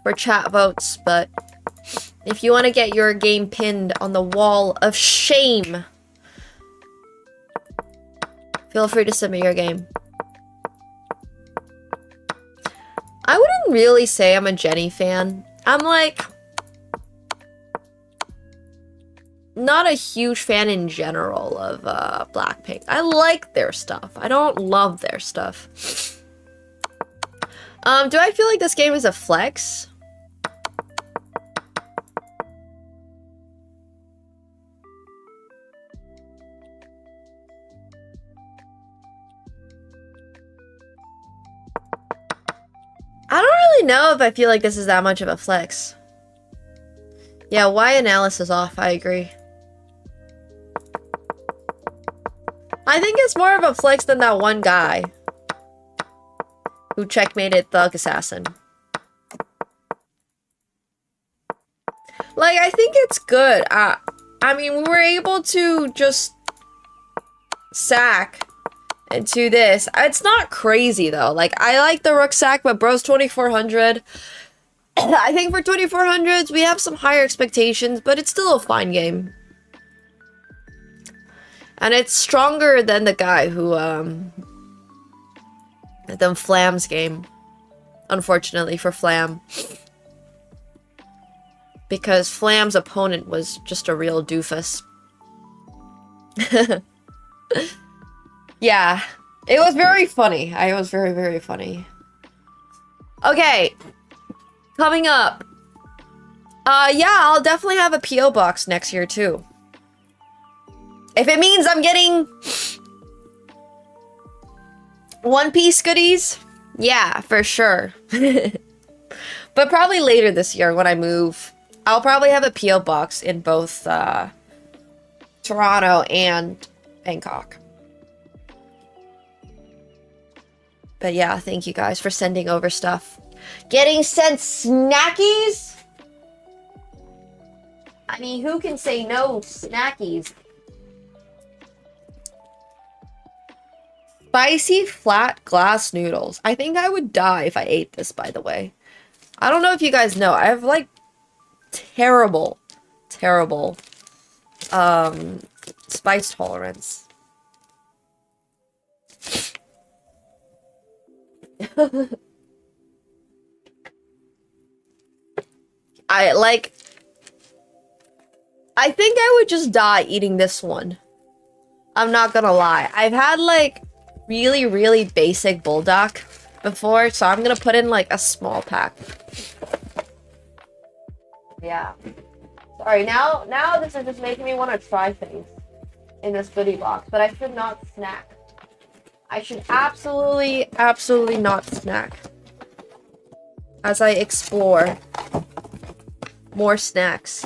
for chat votes, but if you want to get your game pinned on the wall of shame, feel free to submit your game. I wouldn't really say I'm a Jennie fan. I'm like not a huge fan in general of Blackpink. I like their stuff. I don't love their stuff. Do I feel like this game is a flex? I don't really know if I feel like this is that much of a flex. Yeah, why analysis off, I agree. I think it's more of a flex than that one guy who checkmated Thug Assassin. Like, I think it's good. I mean, we were able to just sack into this. It's not crazy, though. Like, I like the rucksack, but bro's 2400. I think for 2400s, we have some higher expectations, but it's still a fine game. And it's stronger than the guy who, than Flam's game. Unfortunately for Flam. Because Flam's opponent was just a real doofus. Yeah. It was very funny. It was very, very funny. Okay. Coming up. Yeah, I'll definitely have a P.O. box next year, too. If it means I'm getting One Piece goodies, yeah, for sure. But probably later this year when I move, I'll probably have a P.O. box in both Toronto and Bangkok. But yeah, thank you guys for sending over stuff. Getting sent snackies? I mean, who can say no snackies? Spicy flat glass noodles. I think I would die if I ate this, by the way. I don't know if you guys know. I have, like, terrible spice tolerance. I think I would just die eating this one. I'm not gonna lie. I've had, like, really basic bulldog before, so I'm gonna put in, like, a small pack. Yeah. Sorry, now this is just making me want to try things in this goodie box, but I should not snack. I should absolutely not snack as I explore more snacks.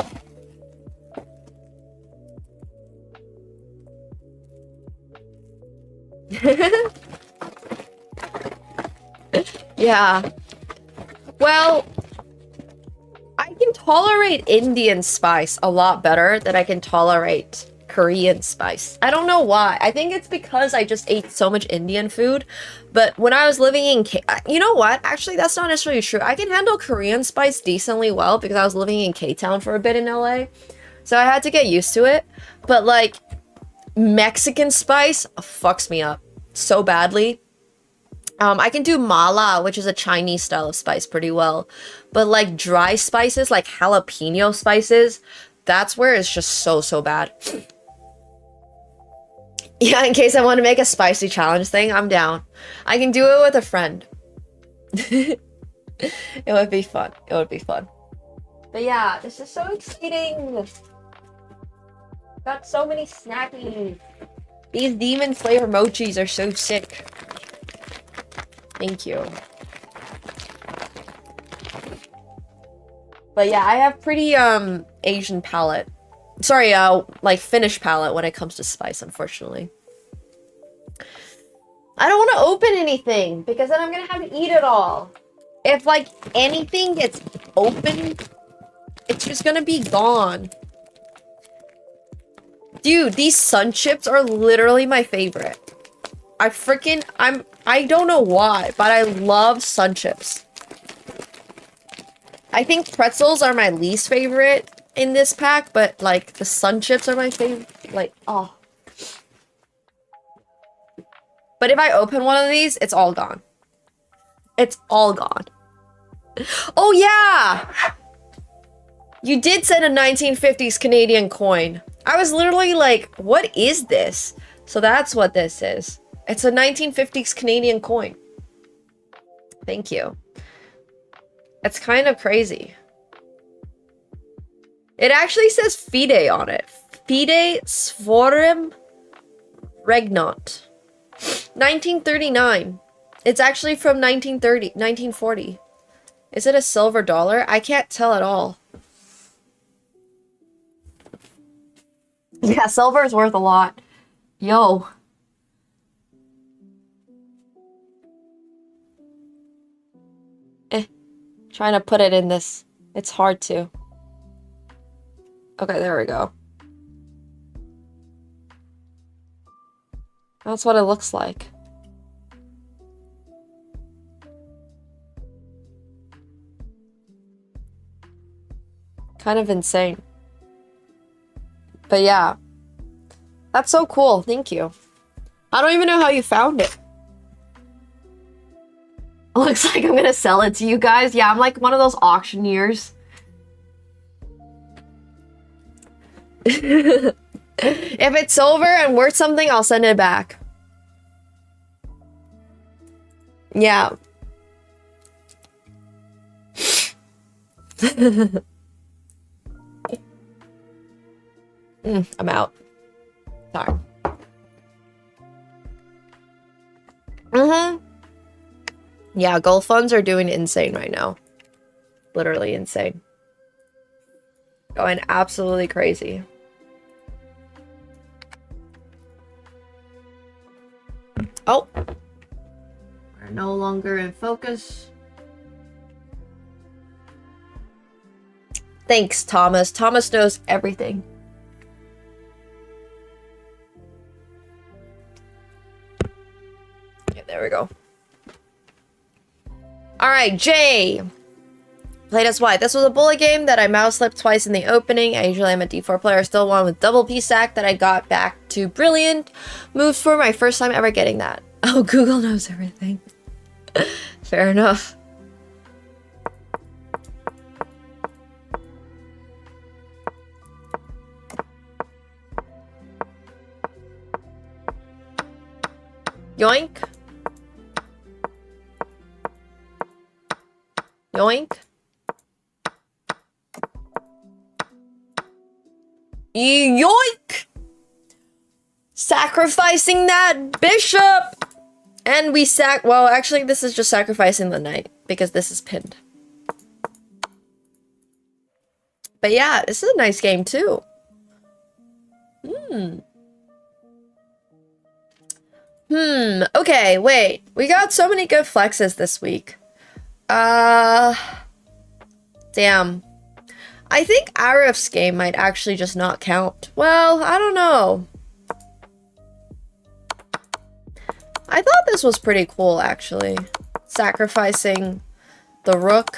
Yeah. Well, I can tolerate Indian spice a lot better than I can tolerate Korean spice. I don't know why. I think it's because I just ate so much Indian food. But when I was living in you know what? Actually, that's not necessarily true. I can handle Korean spice decently well because I was living in K-Town for a bit in LA. So I had to get used to it. But like, Mexican spice fucks me up so badly. I can do mala, which is a Chinese style of spice, pretty well. But like dry spices, like jalapeno spices, that's where it's just so bad. Yeah, in case I want to make a spicy challenge thing, I'm down. I can do it with a friend. It would be fun. It would be fun. But yeah, this is so exciting. Got so many snackies. These demon flavor mochis are so sick. Thank you. But yeah, I have pretty Asian palate. Sorry, like Finnish palate when it comes to spice, unfortunately. I don't want to open anything because then I'm gonna have to eat it all. If like anything gets open, it's just gonna be gone. Dude, these sun chips are literally my favorite. I don't know why, but I love sun chips. I think pretzels are my least favorite in this pack, but like the sun chips are my favorite. Like, oh. But if I open one of these, it's all gone. It's all gone. Oh yeah! You did send a 1950s Canadian coin. I was literally like, what is this? So that's what this is. It's a 1950s Canadian coin. Thank you. It's kind of crazy. It actually says Fide on it. Fide Svorem Regnant. 1939. It's actually from 1940. Is it a silver dollar? I can't tell at all. Yeah, silver is worth a lot. Yo. Trying to put it in this. It's hard to. Okay, there we go. That's what it looks like. Kind of insane. But yeah. That's so cool. Thank you. I don't even know how you found it. Looks like I'm gonna sell it to you guys. Yeah, I'm like one of those auctioneers. If it's silver and worth something, I'll send it back. Yeah. I'm out. Sorry. Yeah, gold funds are doing insane right now. Literally insane. Going absolutely crazy. Oh. We're no longer in focus. Thanks, Thomas. Thomas knows everything. Yeah, there we go. Alright, Jay. Played as white. This was a bullet game that I mouse slipped twice in the opening. I usually am a D4 player. Still one with double P stack that I got back to brilliant moves for my first time ever getting that. Oh, Google knows everything. Fair enough. Yoink. Yoink. Yoink! Sacrificing that bishop! And we well, actually, this is just sacrificing the knight, because this is pinned. But yeah, this is a nice game, too. Okay, wait. We got so many good flexes this week. Damn. I think Arif's game might actually just not count. Well, I don't know. I thought this was pretty cool, actually. Sacrificing the rook.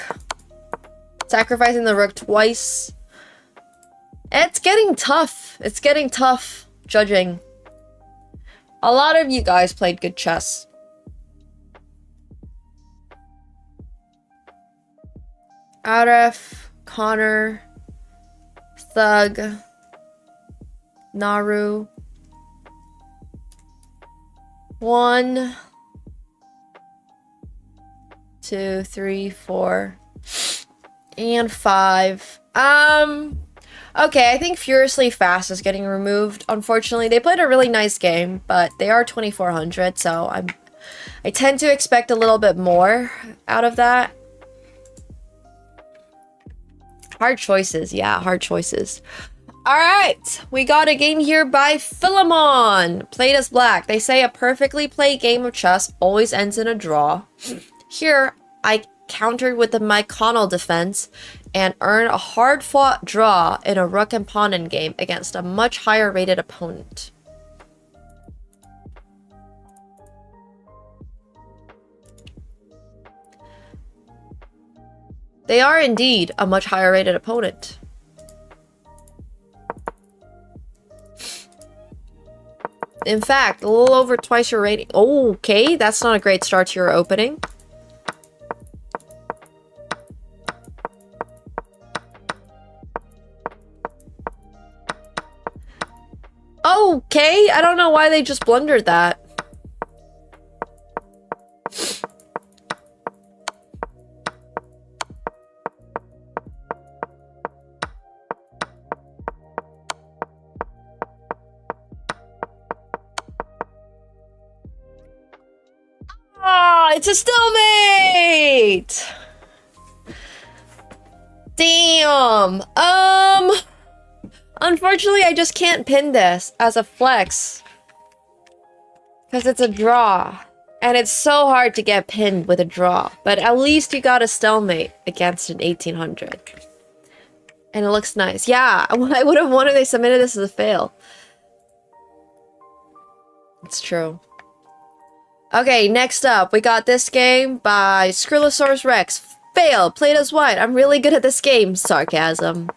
Sacrificing the rook twice. It's getting tough. It's getting tough judging. A lot of you guys played good chess. Arif, Connor, Thug, Naru. 1, 2, 3, 4, and 5. Okay, I think Furiously Fast is getting removed. Unfortunately, they played a really nice game, but they are 2400, so I tend to expect a little bit more out of that. Hard choices, yeah, hard choices. Alright, we got a game here by Philemon. Played as black. They say a perfectly played game of chess always ends in a draw. Here, I countered with the Myconal defense and earned a hard-fought draw in a rook and pawn endgame against a much higher-rated opponent. They are indeed a much higher-rated opponent. In fact, a little over twice your rating. Oh, okay, that's not a great start to your opening. I don't know why they just blundered that. Ah, it's a stalemate! Damn. Unfortunately, I just can't pin this as a flex. Because it's a draw. And it's so hard to get pinned with a draw. But at least you got a stalemate against an 1800. And it looks nice. Yeah, I would have won if they submitted this as a fail. It's true. Okay, next up, we got this game by Skrillosaurus Rex. Fail, played as white. I'm really good at this game. Sarcasm.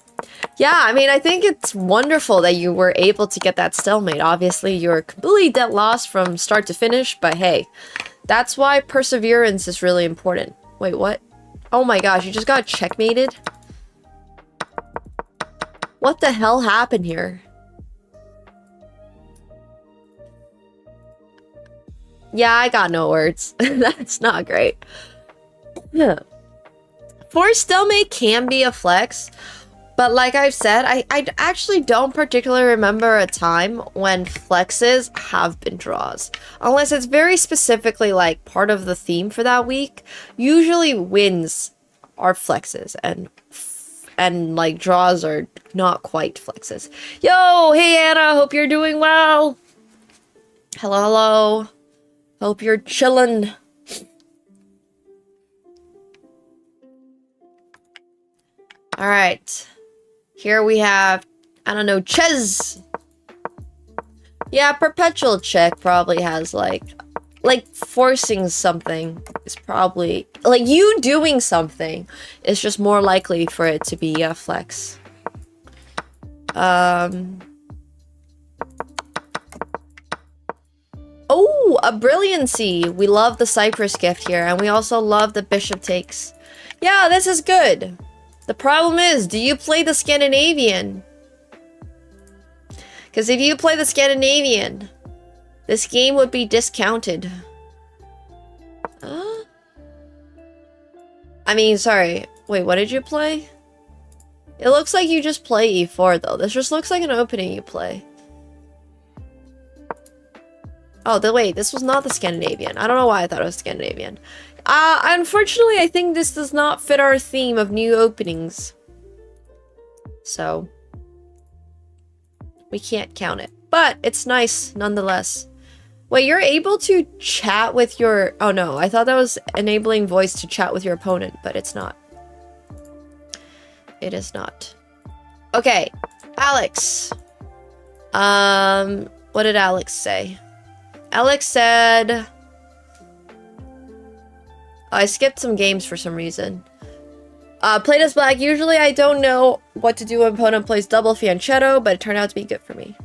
Yeah, I mean, I think it's wonderful that you were able to get that stalemate. Obviously, you're completely dead lost from start to finish, but hey, that's why perseverance is really important. Wait, what? Oh my gosh, you just got checkmated? What the hell happened here? Yeah, I got no words. That's not great. Yeah. Forced stalemate can be a flex, but like I've said, I actually don't particularly remember a time when flexes have been draws. Unless it's very specifically like part of the theme for that week. Usually wins are flexes and like draws are not quite flexes. Yo, hey Anna, hope you're doing well. Hello, hello. Hope you're chillin'. Alright. Here we have, I don't know, Ches. Yeah, perpetual check probably has like forcing something is probably, like you doing something is just more likely for it to be a flex. Oh, a brilliancy. We love the Cypress gift here, and we also love the bishop takes. Yeah, this is good. The problem is, do you play the Scandinavian? Because if you play the Scandinavian, this game would be discounted. I mean, sorry. Wait, what did you play? It looks like you just play e4, though. This just looks like an opening you play. Oh, wait, this was not the Scandinavian. I don't know why I thought it was Scandinavian. Unfortunately, I think this does not fit our theme of new openings. So, we can't count it. But, it's nice, nonetheless. Wait, you're able to chat with your... Oh, no, I thought that was enabling voice to chat with your opponent, but it's not. It is not. Okay, Alex. What did Alex say? Alex said... I skipped some games for some reason. Played as black. Usually I don't know what to do when opponent plays double fianchetto, but it turned out to be good for me.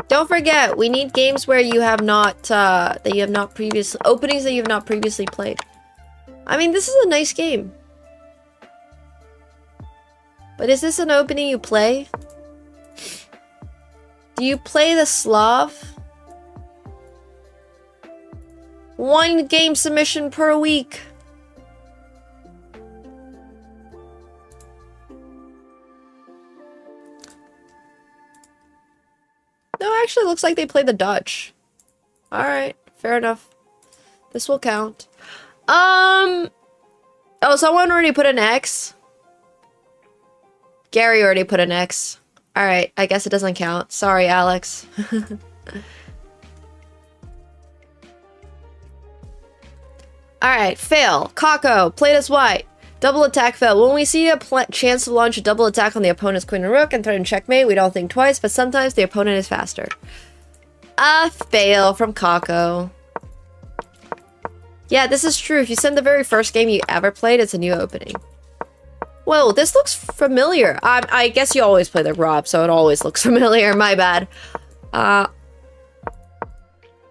Don't forget, we need games where you have not, openings that you have not previously played. I mean, this is a nice game. But is this an opening you play? Do you play the Slav? 1 game submission per week. No, actually looks like they play the Dutch. Alright, fair enough. This will count. Oh, someone already put an X. Gary already put an X. Alright, I guess it doesn't count. Sorry, Alex. Alright, fail. Kako, played as white. Double attack fail. When we see a chance to launch a double attack on the opponent's queen and rook and threaten checkmate, we don't think twice, but sometimes the opponent is faster. A fail from Kako. Yeah, this is true. If you send the very first game you ever played, it's a new opening. Whoa, this looks familiar. I guess you always play the Rob, so it always looks familiar. My bad.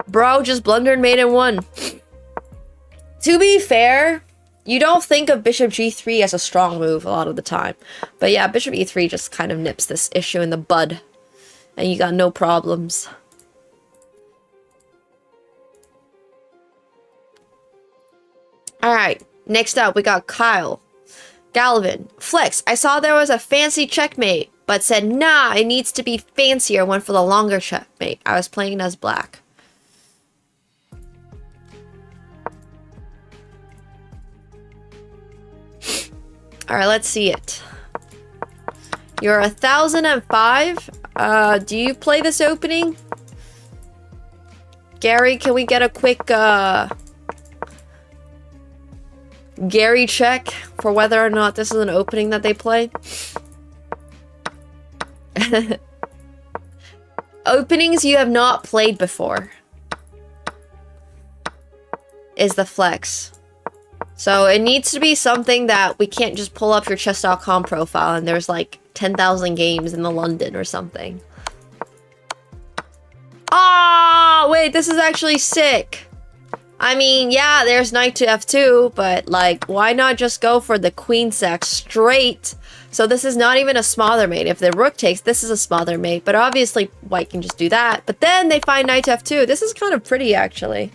Bro just blundered mate and won. To be fair, You don't think of bishop g3 as a strong move a lot of the time. But yeah, bishop e3 just kind of nips this issue in the bud. And you got no problems. Alright, next up we got Kyle. Galvin. Flex, I saw there was a fancy checkmate, but said, nah, it needs to be fancier. Went for the longer checkmate. I was playing as black. Alright, let's see it. You're 1,005. Do you play this opening? Gary, can we get a quick, Gary check for whether or not this is an opening that they play? Openings you have not played before is the flex. So it needs to be something that we can't just pull up your chess.com profile and there's like 10,000 games in the London or something. Ah, wait, this is actually sick. I mean, yeah, there's knight to f2, but like, why not just go for the queen sack straight? So this is not even a smother mate. If the rook takes, this is a smother mate, but obviously white can just do that. But then they find knight to f2. This is kind of pretty, actually.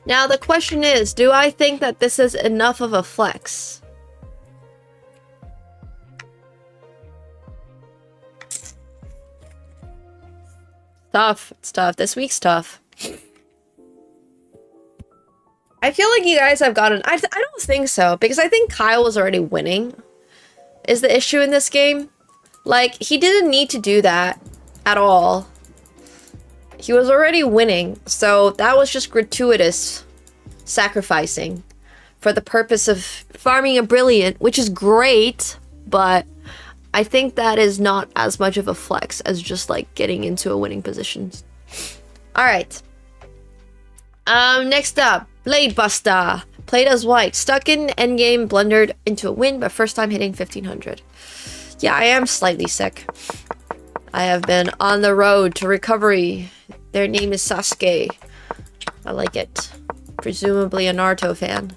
Now the question is, do I think that this is enough of a flex? Tough. It's tough. This week's tough. I feel like you guys have gotten... I don't think so, because I think Kyle was already winning, is the issue in this game. Like, he didn't need to do that at all. He was already winning, so that was just gratuitous sacrificing for the purpose of farming a brilliant, which is great, but I think that is not as much of a flex as just like getting into a winning position. All right. Next up, Blade Buster. Played as white, stuck in endgame, blundered into a win, but first time hitting 1500. Yeah, I am slightly sick. I have been on the road to recovery. Their name is Sasuke. I like it. Presumably a Naruto fan.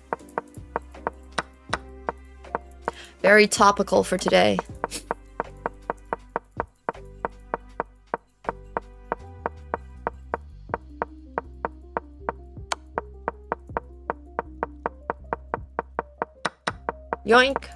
Very topical for today. Yoink.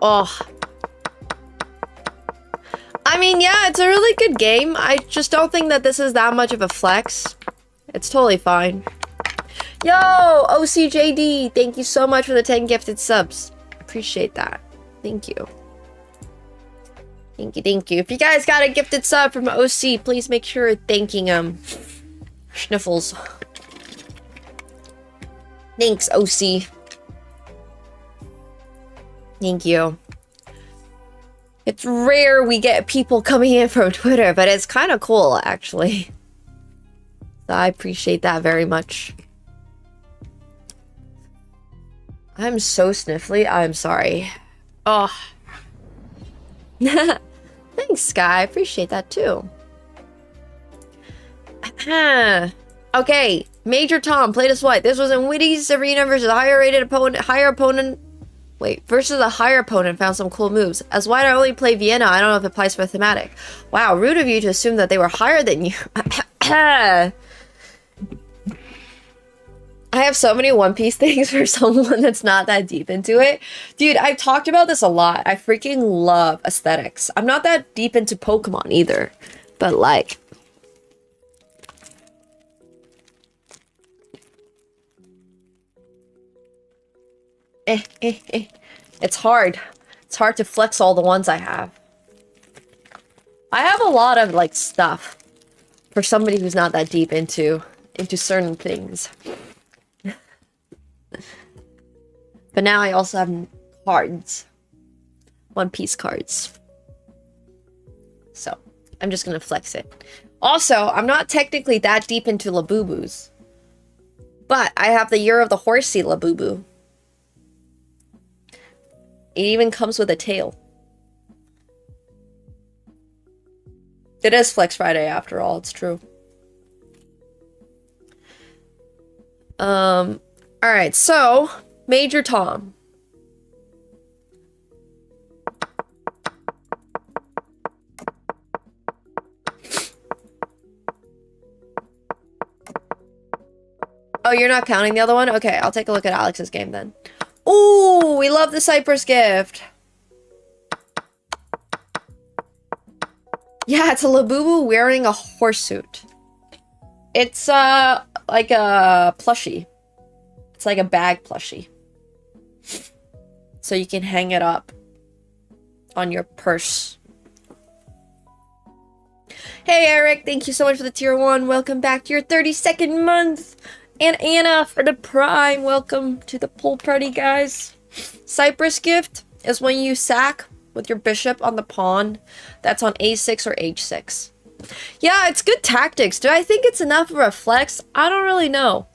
Oh. I mean, yeah, it's a really good game. I just don't think that this is that much of a flex. It's totally fine. Yo, OCJD, thank you so much for the 10 gifted subs. Appreciate that. Thank you. Thank you, thank you. If you guys got a gifted sub from OC, please make sure you're thanking Schniffles. Thanks, OC. Thank you. It's rare we get people coming in from Twitter, but it's kind of cool, actually. So I appreciate that very much. I'm so sniffly. I'm sorry. Oh. Thanks, Sky. I appreciate that, too. Okay. Major Tom played as white. This was in Witty's arena versus a higher opponent. Versus a higher opponent, found some cool moves. As white, I only play Vienna. I don't know if it applies for thematic. Wow, rude of you to assume that they were higher than you. I have so many One Piece things for someone that's not that deep into it. Dude, I've talked about this a lot. I freaking love aesthetics. I'm not that deep into Pokemon either. But like... It's hard. It's hard to flex all the ones I have. I have a lot of like stuff for somebody who's not that deep into certain things. But now I also have cards. One Piece cards. So, I'm just gonna flex it. Also, I'm not technically that deep into Labubus. But I have the Year of the Horsey Labubu. It even comes with a tail. It is Flex Friday after all, it's true. Alright, so Major Tom. Oh, you're not counting the other one? Okay, I'll take a look at Alex's game then. Ooh, we love the Cypress gift. Yeah, it's a Labubu wearing a horsesuit. It's, like a plushie. It's like a bag plushie. So you can hang it up on your purse. Hey, Eric, thank you so much for the tier 1. Welcome back to your 32nd month. And Anna for the Prime. Welcome to the pool party, guys. Cypress gift is when you sack with your bishop on the pawn that's on a6 or h6. Yeah, it's good tactics. Do I think it's enough of a flex? I don't really know.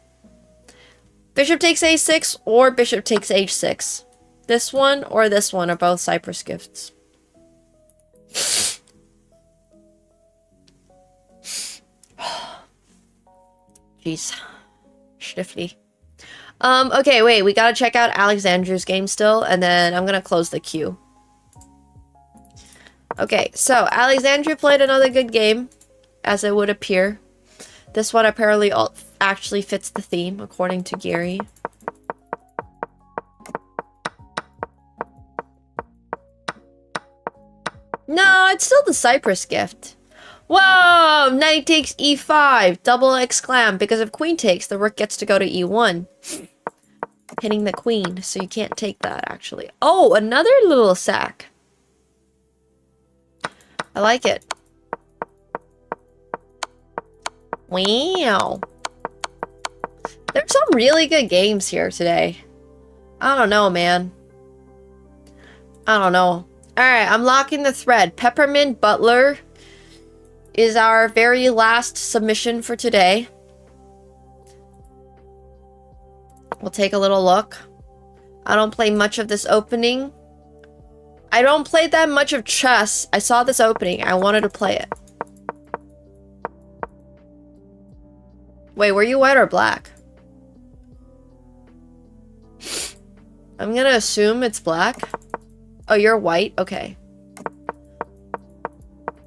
Bishop takes a6 or bishop takes h6. This one or this one are both Cypress gifts. Jeez. Schnifty. Okay, wait, we gotta check out Alexandru's game still, and then I'm gonna close the queue. Okay, so Alexandru played another good game, as it would appear. This one apparently actually fits the theme, according to Gary. No, it's still the Cypress gift. Whoa! Knight takes e5. Double exclam. Because if queen takes, the rook gets to go to e1. Hitting the queen, so you can't take that, actually. Oh, another little sack. I like it. Wow. There's some really good games here today. I don't know, man. I don't know. Alright, I'm locking the thread. Peppermint Butler is our very last submission for today. We'll take a little look. I don't play much of this opening. I don't play that much of chess. I saw this opening. I wanted to play it. Wait, were you white or black? I'm gonna assume it's black. Oh, you're white? Okay.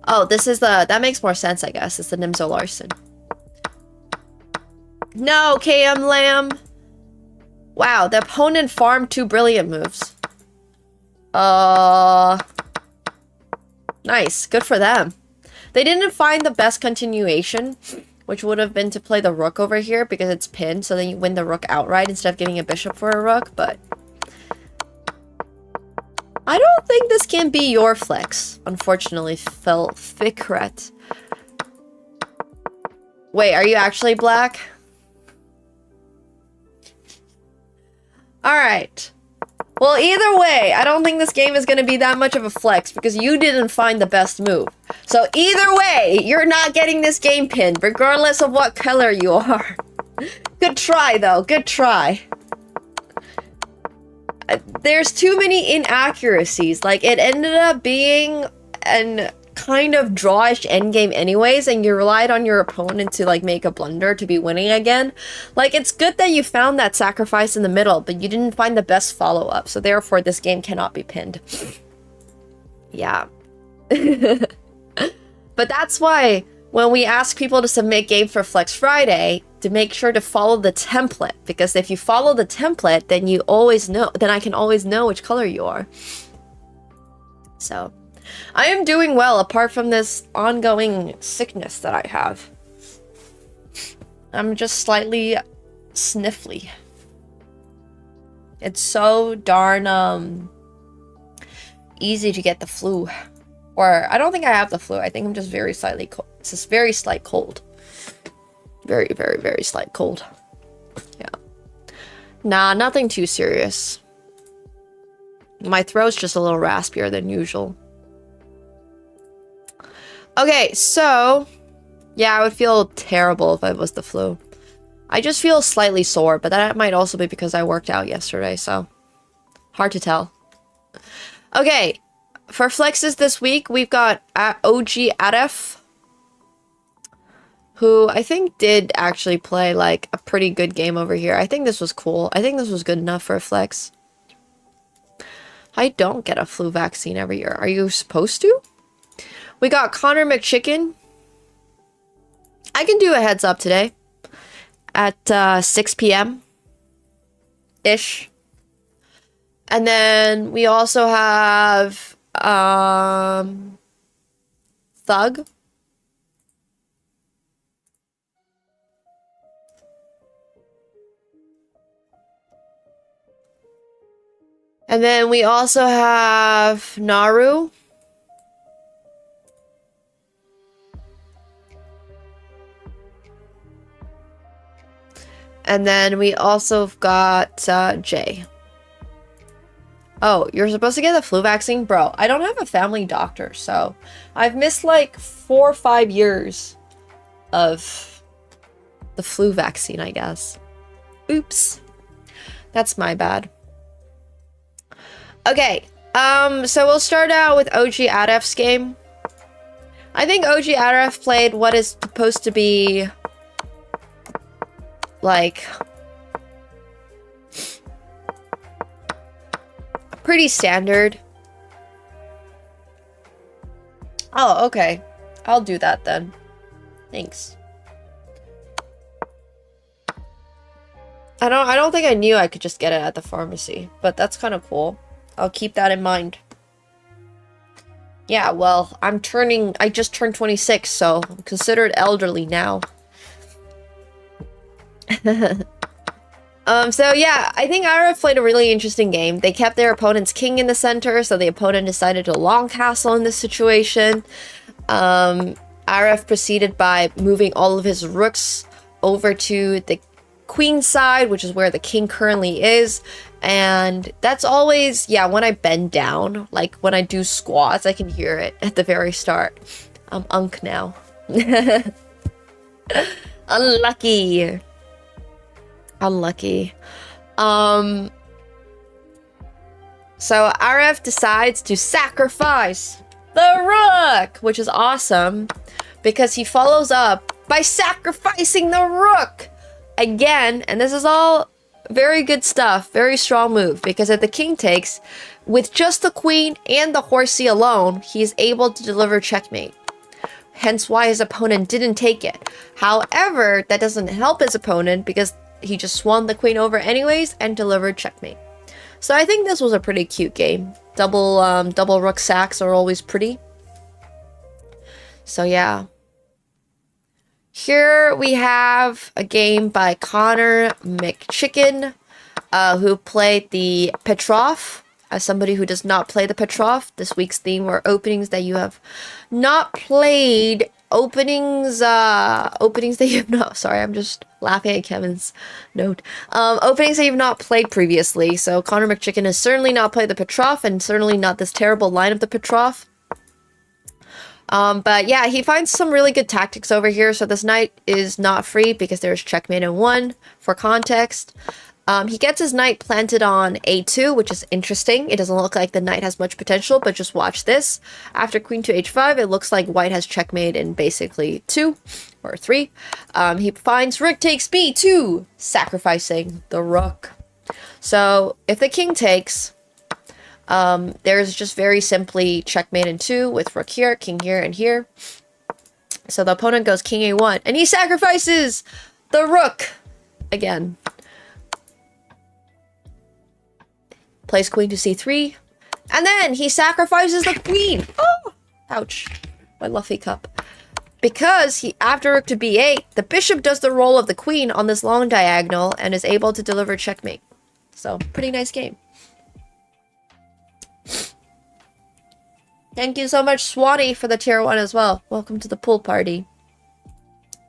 Oh, this is the... That makes more sense, I guess. It's the Nimzo Larson. No, KM Lamb. Wow, the opponent farmed 2 brilliant moves. Nice. Good for them. They didn't find the best continuation, which would have been to play the rook over here because it's pinned, so then you win the rook outright instead of giving a bishop for a rook, but... I don't think this can be your flex, unfortunately, Phil Fikret. Wait, are you actually black? Alright. Well, either way, I don't think this game is going to be that much of a flex because you didn't find the best move. So either way, you're not getting this game pinned, regardless of what color you are. Good try, though. Good try. There's too many inaccuracies. Like, it ended up being an kind of drawish endgame anyways, and you relied on your opponent to, like, make a blunder to be winning again. Like, it's good that you found that sacrifice in the middle, but you didn't find the best follow-up, so therefore this game cannot be pinned. Yeah. But that's why when we ask people to submit games for Flex Friday, to make sure to follow the template, because if you follow the template, then you always know, then I can always know which color you are. So, I am doing well apart from this ongoing sickness that I have. I'm just slightly sniffly. It's so darn easy to get the flu. Or I don't think I have the flu. I think I'm just very slightly cold. It's just very slight cold. Very, very, very slight cold. Yeah. Nah, nothing too serious. My throat's just a little raspier than usual. Okay, so Yeah, I would feel terrible if it was the flu. I just feel slightly sore, but that might also be because I worked out yesterday, so hard to tell. Okay, for flexes this week, we've got OG Aref, who I think did actually play like a pretty good game over here. I think this was cool. I think this was good enough for a flex. I don't get a flu vaccine every year. Are you supposed to? We got Connor McChicken. I can do a heads up today at 6 p.m. ish. And then we also have Thug. And then we also have Naru. And then we also got Jay. Oh, you're supposed to get the flu vaccine? Bro, I don't have a family doctor, so I've missed like 4 or 5 years of the flu vaccine, I guess. Oops. That's my bad. Okay, so we'll start out with OG Aref's game. I think OG Aref played what is supposed to be like pretty standard. Oh, okay. I'll do that then. Thanks. I don't think I knew I could just get it at the pharmacy, but that's kind of cool. I'll keep that in mind. Yeah, well, I just turned 26, so I'm considered elderly now. So yeah, I think Aref played a really interesting game. They kept their opponent's king in the center, so the opponent decided to long castle in this situation. Aref proceeded by moving all of his rooks over to the queen side, which is where the king currently is. And that's always, yeah, when I bend down, like when I do squats, I can hear it at the very start. I'm unk now. Unlucky. Unlucky. So Aref decides to sacrifice the rook, which is awesome because he follows up by sacrificing the rook again. And this is all very good stuff, very strong move, because if the king takes, with just the queen and the horsey alone, he's able to deliver checkmate. Hence why his opponent didn't take it. However, that doesn't help his opponent because he just swung the queen over anyways and delivered checkmate. So I think this was a pretty cute game. Double rook sacks are always pretty. So yeah. Here we have a game by Connor McChicken, who played the Petrov. As somebody who does not play the Petrov, this week's theme were openings that you have not played. Openings that you have not... Sorry, I'm just laughing at Kevin's note. Openings that you've not played previously. So Connor McChicken has certainly not played the Petrov, and certainly not this terrible line of the Petrov. But yeah, he finds some really good tactics over here. So this knight is not free because there's checkmate in 1 for context. He gets his knight planted on a2, which is interesting. It doesn't look like the knight has much potential, but just watch this. After queen to h5, it looks like white has checkmate in basically 2 or 3. He finds rook takes b2, sacrificing the rook. So if the king takes, there's just very simply checkmate in 2 with rook here, king here, and here. So the opponent goes king a1, and he sacrifices the rook again. Plays queen to c3, and then he sacrifices the queen. Oh, ouch, my luffy cup. Because after rook to b8, the bishop does the role of the queen on this long diagonal and is able to deliver checkmate. So, pretty nice game. Thank you so much, Swanee, for the tier 1 as well. Welcome to the pool party.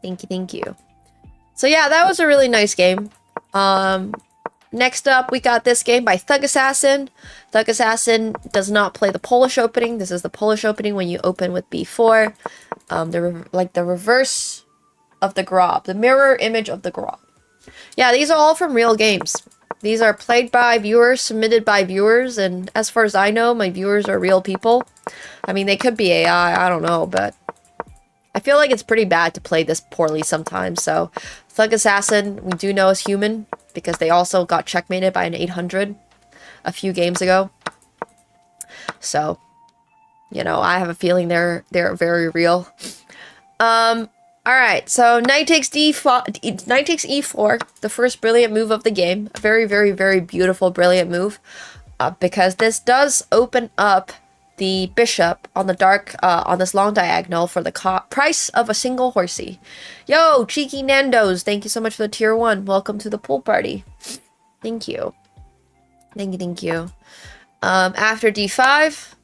Thank you, thank you. So yeah, that was a really nice game. Next up, we got this game by Thug Assassin. Thug Assassin does not play the Polish opening. This is the Polish opening when you open with b4. like the reverse of the Grob, the mirror image of the Grob. Yeah, these are all from real games. These are played by viewers, submitted by viewers, and as far as I know, my viewers are real people. I mean, they could be AI, I don't know, but I feel like it's pretty bad to play this poorly sometimes, so Thug Assassin, we do know is human, because they also got checkmated by an 800 a few games ago. So, you know, I have a feeling they're very real. Alright, so knight takes knight takes e4, the first brilliant move of the game. A very, very, very beautiful, brilliant move. Because this does open up the bishop on the dark, on this long diagonal for the price of a single horsey. Yo, Cheeky Nando's, thank you so much for the tier 1. Welcome to the pool party. Thank you. Thank you, thank you. After d5...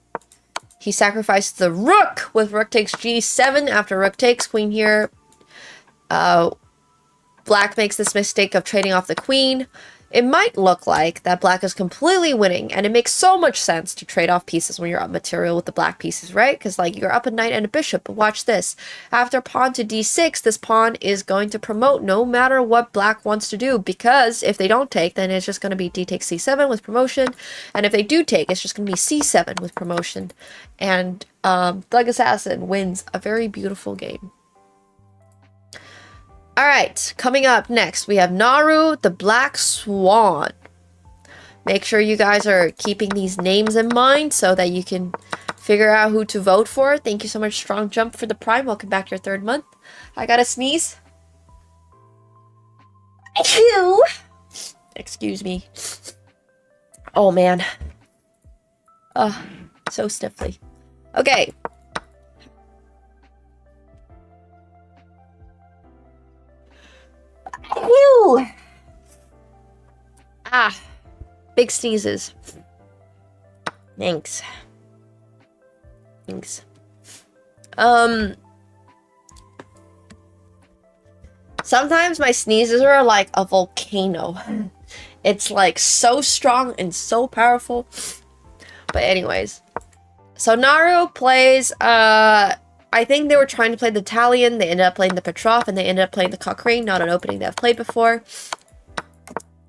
he sacrificed the rook with rook takes g7 after rook takes queen here. Black makes this mistake of trading off the queen. It might look like that black is completely winning, and it makes so much sense to trade off pieces when you're up material with the black pieces, right? Because, like, you're up a knight and a bishop, but watch this. After pawn to d6, this pawn is going to promote no matter what black wants to do, because if they don't take, then it's just going to be d takes c7 with promotion, and if they do take, it's just going to be c7 with promotion. And Thug Assassin wins a very beautiful game. Alright, coming up next, we have Naru, the Black Swan. Make sure you guys are keeping these names in mind so that you can figure out who to vote for. Thank you so much, Strong Jump, for the Prime. Welcome back to your 3rd month. I gotta sneeze. Achoo! Excuse me. Oh, man. So stiffly. Okay. Whew. Big sneezes. Thanks. Thanks. Sometimes my sneezes are like a volcano. It's like so strong and so powerful. But anyways. So Naru plays, I think they were trying to play the Italian, they ended up playing the Petrov, and they ended up playing the Cochrane, not an opening they've played before.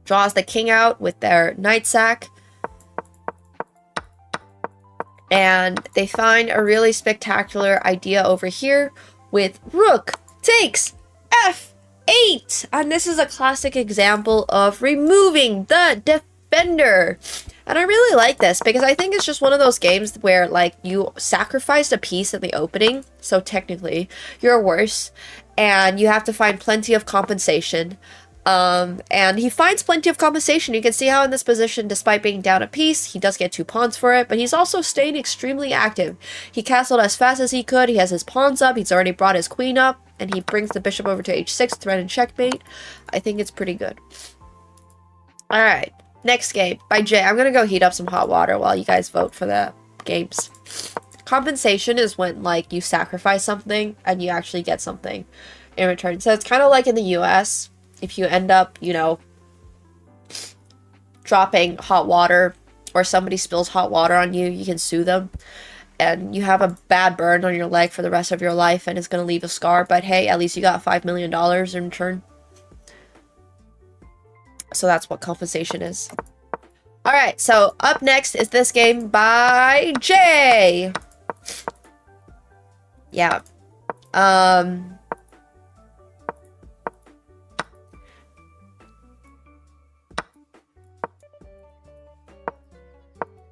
Draws the king out with their knight sack. And they find a really spectacular idea over here with rook takes f8. And this is a classic example of removing the defender. And I really like this because I think it's just one of those games where, like, you sacrificed a piece in the opening, so technically you're worse, and you have to find plenty of compensation. And he finds plenty of compensation. You can see how in this position, despite being down a piece, he does get 2 pawns for it, but he's also staying extremely active. He castled as fast as he could. He has his pawns up. He's already brought his queen up, and he brings the bishop over to h6, threaten checkmate. I think it's pretty good. All right. Next game by Jay. I'm going to go heat up some hot water while you guys vote for the games. Compensation is when, like, you sacrifice something and you actually get something in return. So it's kind of like in the US. If you end up, you know, dropping hot water or somebody spills hot water on you, you can sue them. And you have a bad burn on your leg for the rest of your life and it's going to leave a scar. But hey, at least you got $5 million in return. So that's what compensation is. Alright, so up next is this game by Jay. Yeah.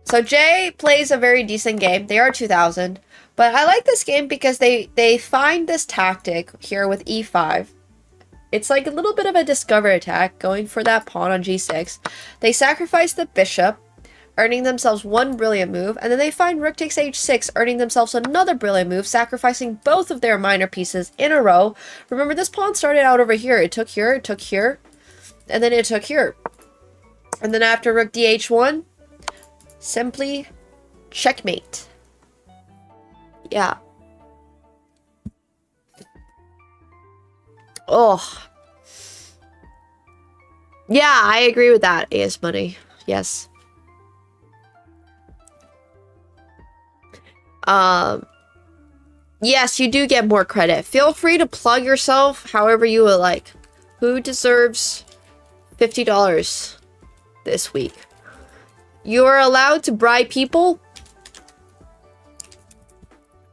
So Jay plays a very decent game. They are 2000. But I like this game because they find this tactic here with e5. It's like a little bit of a discover attack, going for that pawn on g6. They sacrifice the bishop, earning themselves 1 brilliant move, and then they find rook takes h6, earning themselves another brilliant move, sacrificing both of their minor pieces in a row. Remember, this pawn started out over here. It took here, and then it took here. And then after rook dh1, simply checkmate. Yeah. Oh. Yeah, I agree with that, AS Money. Yes. Yes, you do get more credit. Feel free to plug yourself however you would like. Who deserves $50 this week? You are allowed to bribe people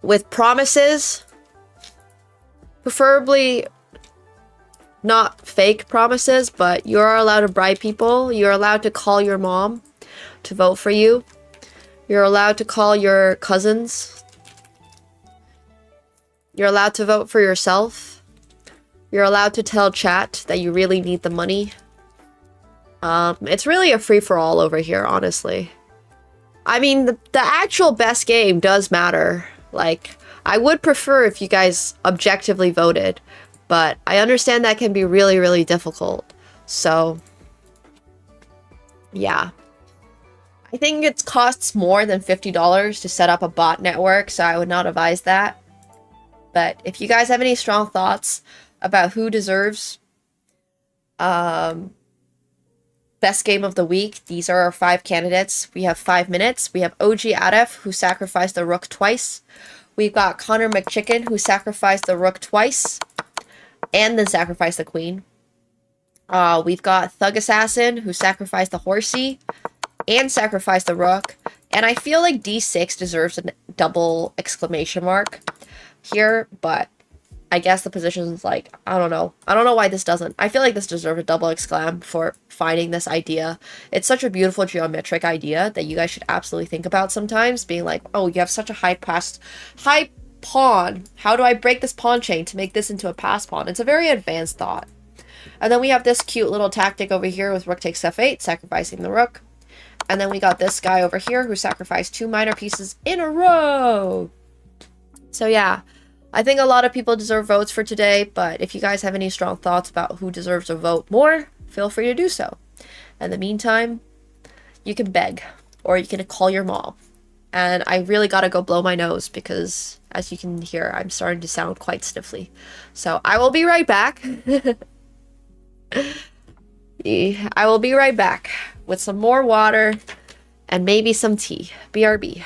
with promises. Preferably not fake promises, but you are allowed to bribe people. You're allowed to call your mom to vote for you. You're allowed to call your cousins. You're allowed to vote for yourself. You're allowed to tell chat that you really need the money. It's really a free-for-all over here, honestly. I mean, the actual best game does matter. Like, I would prefer if you guys objectively voted, but I understand that can be really, really difficult. So, yeah. I think it costs more than $50 to set up a bot network, so I would not advise that. But if you guys have any strong thoughts about who deserves best game of the week, these are our 5 candidates. We have 5 minutes. We have OG Adef, who sacrificed the rook twice. We've got Connor McChicken, who sacrificed the rook twice and then sacrificed the queen. We've got Thug Assassin, who sacrificed the horsey and sacrificed the rook. And I feel like D6 deserves a double exclamation mark here, but I guess the position's like, I don't know. I don't know why this doesn't. I feel like this deserves a double exclam for finding this idea. It's such a beautiful geometric idea that you guys should absolutely think about sometimes, being like, oh, you have such a high pawn. How do I break this pawn chain to make this into a pass pawn? It's a very advanced thought. And then we have this cute little tactic over here with rook takes f8, sacrificing the rook. And then we got this guy over here who sacrificed 2 minor pieces in a row. So yeah, I think a lot of people deserve votes for today, but if you guys have any strong thoughts about who deserves a vote more, feel free to do so. In the meantime, you can beg, or you can call your mom. And I really gotta go blow my nose because, as you can hear, I'm starting to sound quite sniffly. So I will be right back. I will be right back with some more water and maybe some tea. BRB.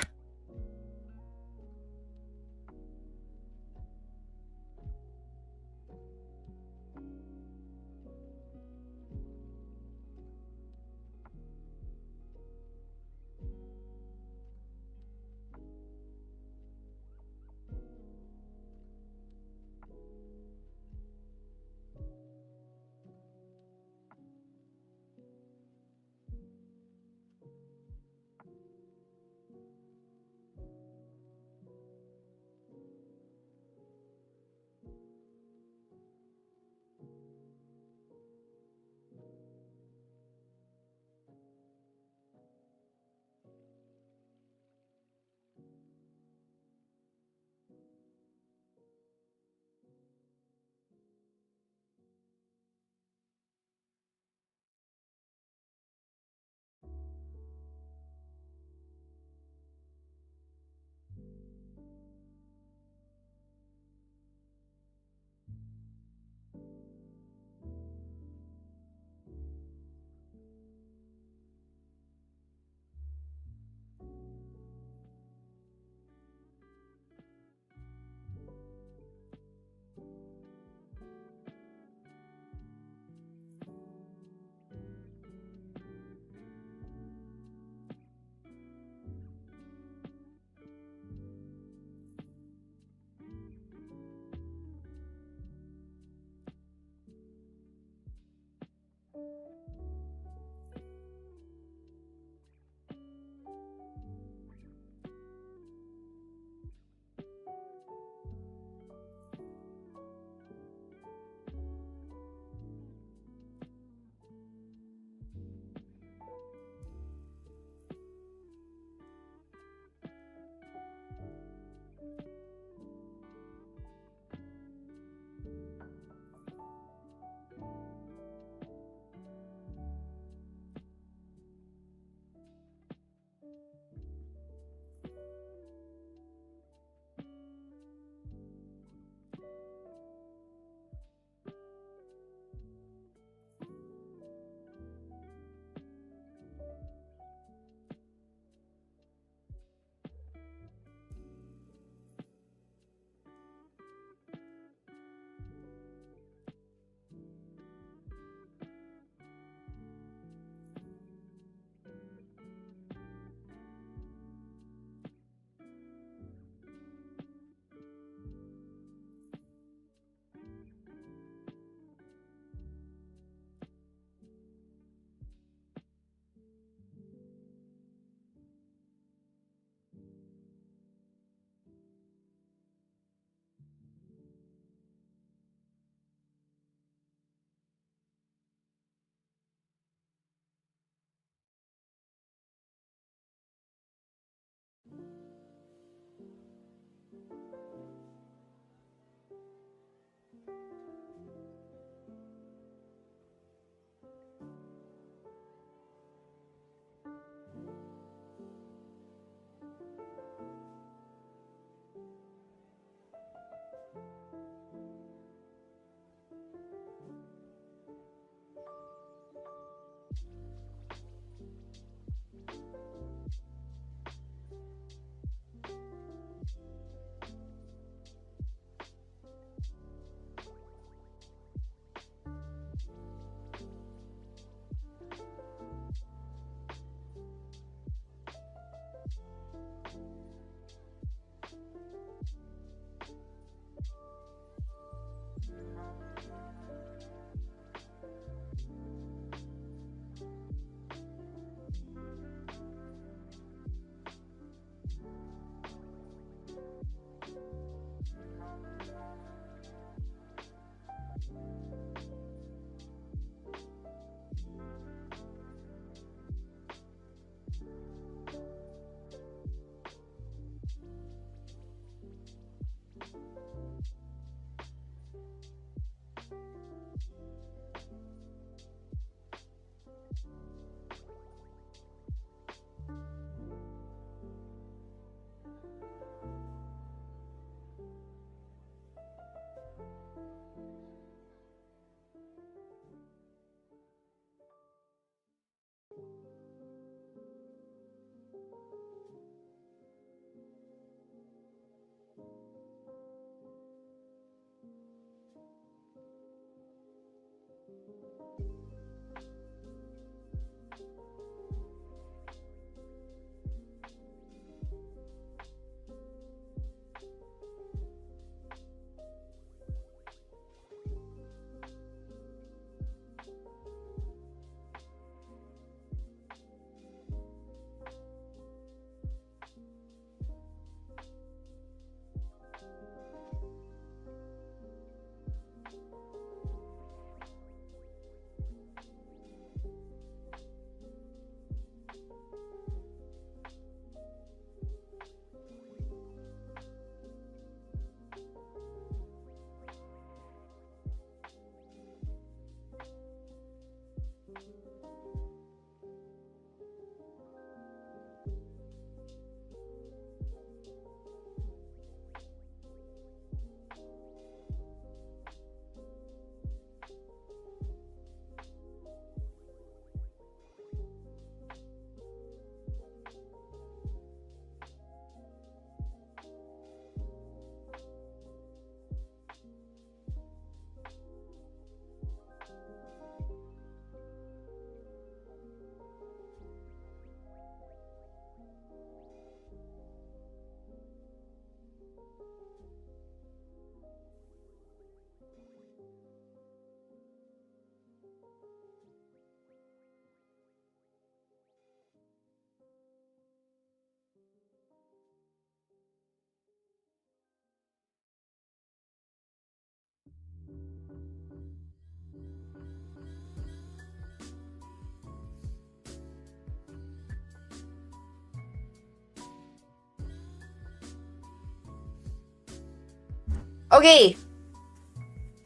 Okay.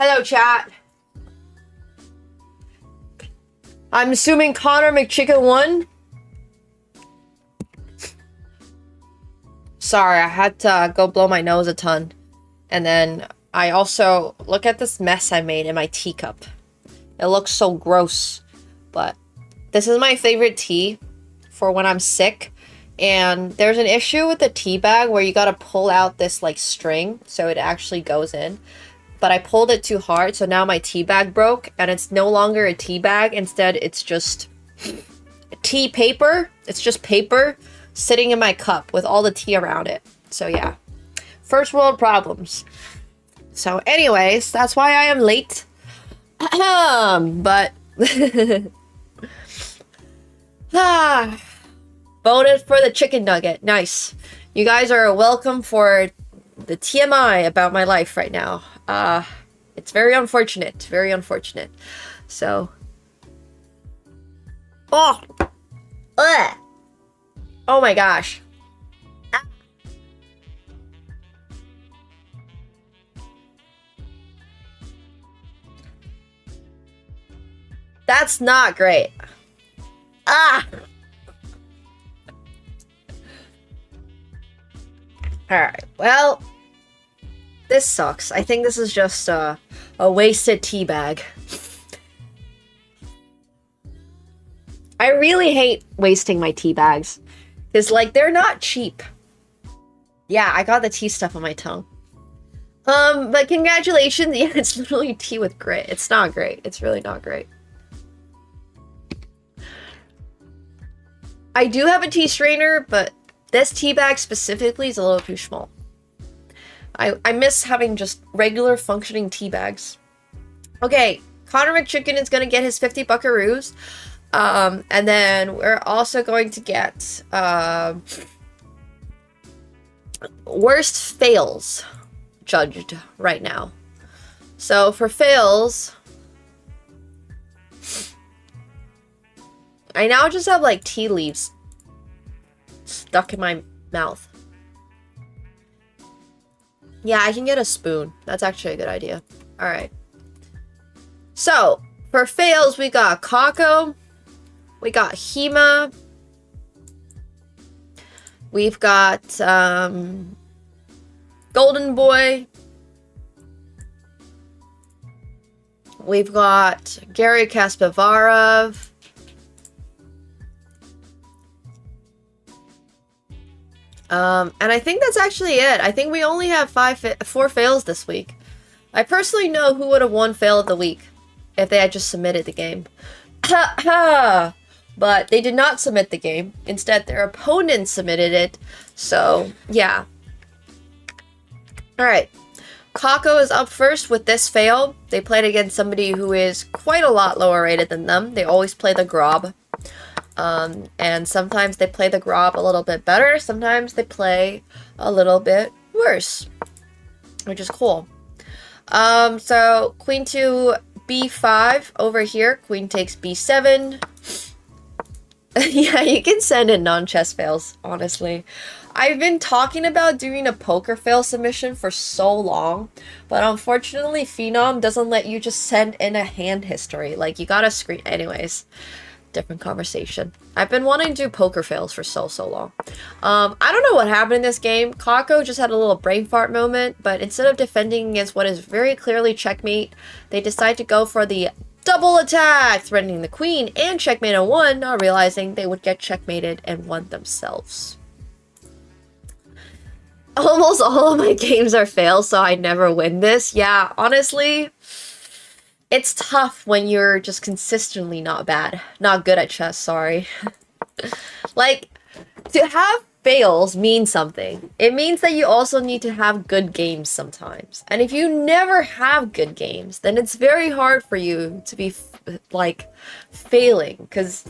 Hello, chat. I'm assuming Connor McChicken won. Sorry, I had to go blow my nose a ton. And then I also... Look at this mess I made in my teacup. It looks so gross. But this is my favorite tea for when I'm sick. And there's an issue with the tea bag where you gotta pull out this like string so it actually goes in. But I pulled it too hard, so now my tea bag broke, and it's no longer a tea bag. Instead, it's just tea paper. It's just paper sitting in my cup with all the tea around it. So yeah, first world problems. So anyways, that's why I am late. But voted for the chicken nugget. Nice. You guys are welcome for the TMI about my life right now. It's very unfortunate. Very unfortunate. So. Oh! Ugh! Oh my gosh. That's not great. Ah! Alright, well, this sucks. I think this is just a wasted tea bag. I really hate wasting my tea bags. Because, like, they're not cheap. Yeah, I got the tea stuff on my tongue. But congratulations. Yeah, it's literally tea with grit. It's not great. It's really not great. I do have a tea strainer, but this tea bag specifically is a little too small. I miss having just regular functioning tea bags. Okay, Connor McChicken is gonna get his 50 buckaroos. And then we're also going to get worst fails judged right now. So for fails, I now just have like tea leaves stuck in my mouth. Yeah, I can get a spoon. That's actually a good idea. All right. So for fails, we got Kako. We got Hema. We've got Golden Boy. We've got Gary Kaspavarov. And I think that's actually it. I think we only have 4 fails this week. I personally know who would have won fail of the week if they had just submitted the game. Ha ha! But they did not submit the game. Instead, their opponent submitted it. So, yeah. Alright. Kako is up first with this fail. They played against somebody who is quite a lot lower rated than them. They always play the Grob. And sometimes they play the Grob a little bit better. Sometimes they play a little bit worse. Which is cool. So, Queen to B5 over here. Queen takes B7. Yeah, you can send in non-chess fails, honestly. I've been talking about doing a poker fail submission for so long, but unfortunately Phenom doesn't let you just send in a hand history. Like, you gotta screen... Anyways, different conversation. I've been wanting to do poker fails for so long. I don't know what happened in this game. Kako just had a little brain fart moment, but instead of defending against what is very clearly checkmate, they decide to go for the double attack, threatening the queen and checkmate on 1, not realizing they would get checkmated and won themselves. Almost all of my games are fails, so I never win this. Yeah, honestly, it's tough when you're just consistently not good at chess, sorry. Like, to have fails means something. It means that you also need to have good games sometimes. And if you never have good games, then it's very hard for you to be like failing, because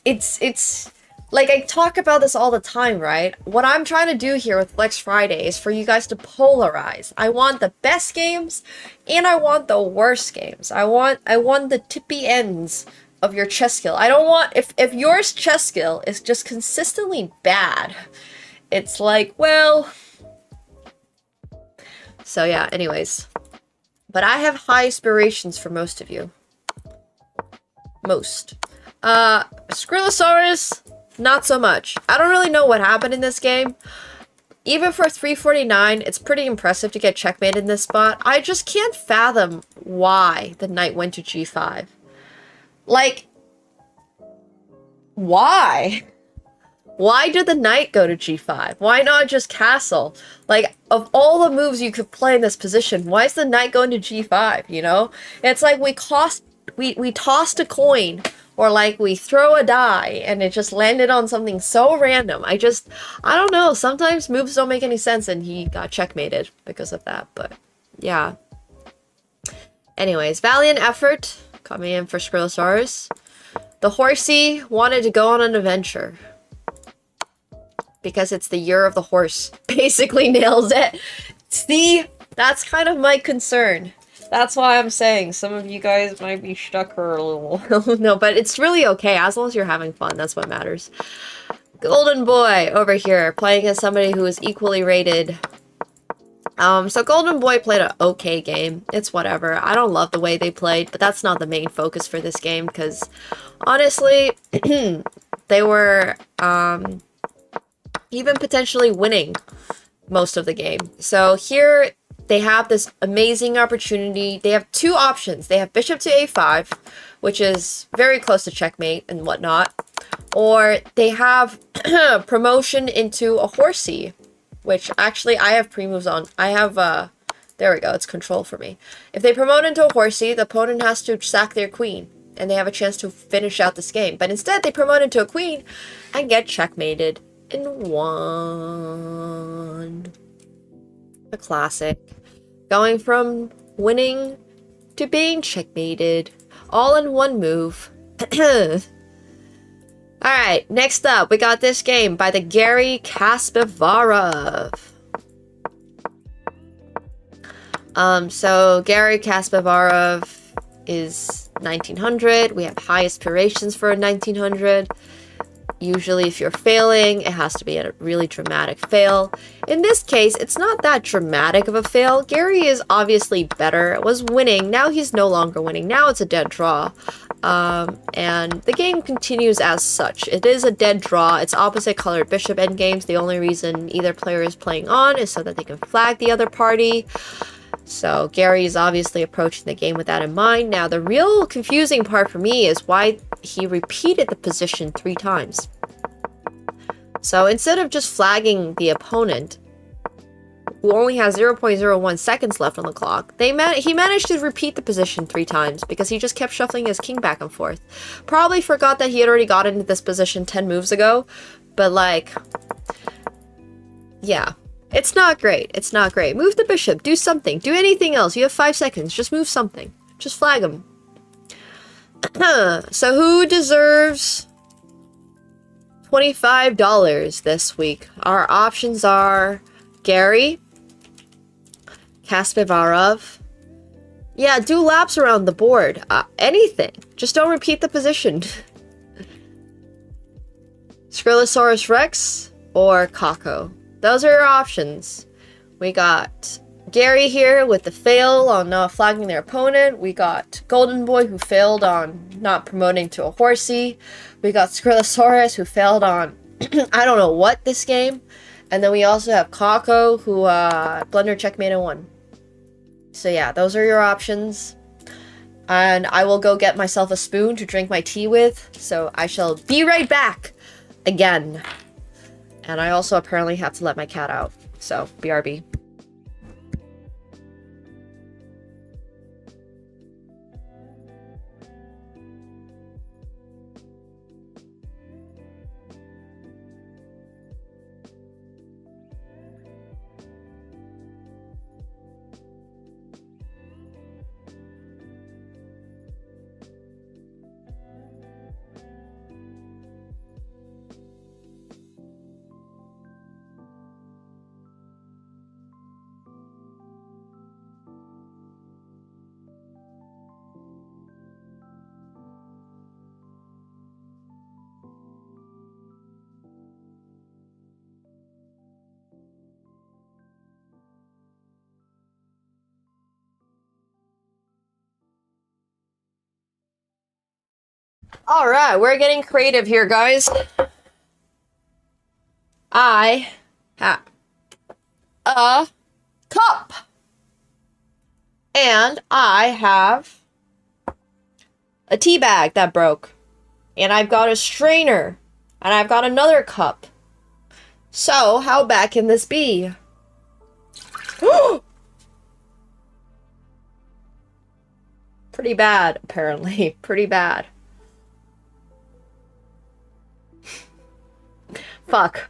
it's like, I talk about this all the time, right? What I'm trying to do here with Flex Friday is for you guys to polarize. I want the best games and I want the worst games. I want the tippy ends of your chess skill. I don't want, if your chess skill is just consistently bad, it's like, well, So yeah, anyways. But I have high aspirations for most of you. Most. Skrillosaurus, not so much. I don't really know what happened in this game. Even for 349, it's pretty impressive to get checkmate in this spot. I just can't fathom why the knight went to g5. Like, why? Why did the knight go to g5? Why not just castle? Like, of all the moves you could play in this position, why is the knight going to g5, you know? It's like we tossed a coin, or like we throw a die, and it just landed on something so random. I don't know, sometimes moves don't make any sense, and he got checkmated because of that, but yeah. Anyways, valiant effort coming in for Skrillosaurus. The horsey wanted to go on an adventure. Because it's the year of the horse. Basically nails it. See, that's kind of my concern. That's why I'm saying some of you guys might be stuck or a little. No, but it's really okay as long as you're having fun. That's what matters. Golden Boy over here playing as somebody who is equally rated. So Golden Boy played an okay game. It's whatever. I don't love the way they played, but that's not the main focus for this game because honestly, they were even potentially winning most of the game. So here they have this amazing opportunity. They have two options. They have bishop to a5, which is very close to checkmate and whatnot. Or they have promotion into a horsey, which actually I have pre-moves on. I have, there we go, it's control for me. If they promote into a horsey, the opponent has to sack their queen, and they have a chance to finish out this game. But instead, they promote into a queen and get checkmated in one. The classic. Going from winning to being checkmated. All in one move. Alright, next up, we got this game by the Garry Kasparov. So Garry Kasparov is 1900. We have high aspirations for a 1900. Usually if you're failing, it has to be a really dramatic fail. In this case, it's not that dramatic of a fail. Garry is obviously better, was winning, now he's no longer winning, now it's a dead draw. And the game continues as such. It is a dead draw, it's opposite colored bishop endgames. The only reason either player is playing on is so that they can flag the other party. So Garry is obviously approaching the game with that in mind. Now the real confusing part for me is why he repeated the position 3 times. So instead of just flagging the opponent, who only has 0.01 seconds left on the clock, he managed to repeat the position 3 times because he just kept shuffling his king back and forth. Probably forgot that he had already got into this position 10 moves ago, but like, yeah. It's not great. It's not great. Move the bishop. Do something. Do anything else. You have 5 seconds. Just move something. Just flag him. So who deserves $25 this week? Our options are Garry, Kasparov. Yeah, do laps around the board. Anything. Just don't repeat the position. Skrillosaurus Rex or Kako. Those are your options. We got Garry here with the fail on not flagging their opponent. We got Golden Boy who failed on not promoting to a horsey. We got Skrillosaurus who failed on I don't know what this game. And then we also have Kako who blunder checkmate and won. So yeah, those are your options. And I will go get myself a spoon to drink my tea with. So I shall be right back again. And I also apparently have to let my cat out. So, BRB. All right, we're getting creative here, guys. I have a cup. And I have a tea bag that broke. And I've got a strainer. And I've got another cup. So, how bad can this be? Pretty bad, apparently. Pretty bad. Fuck.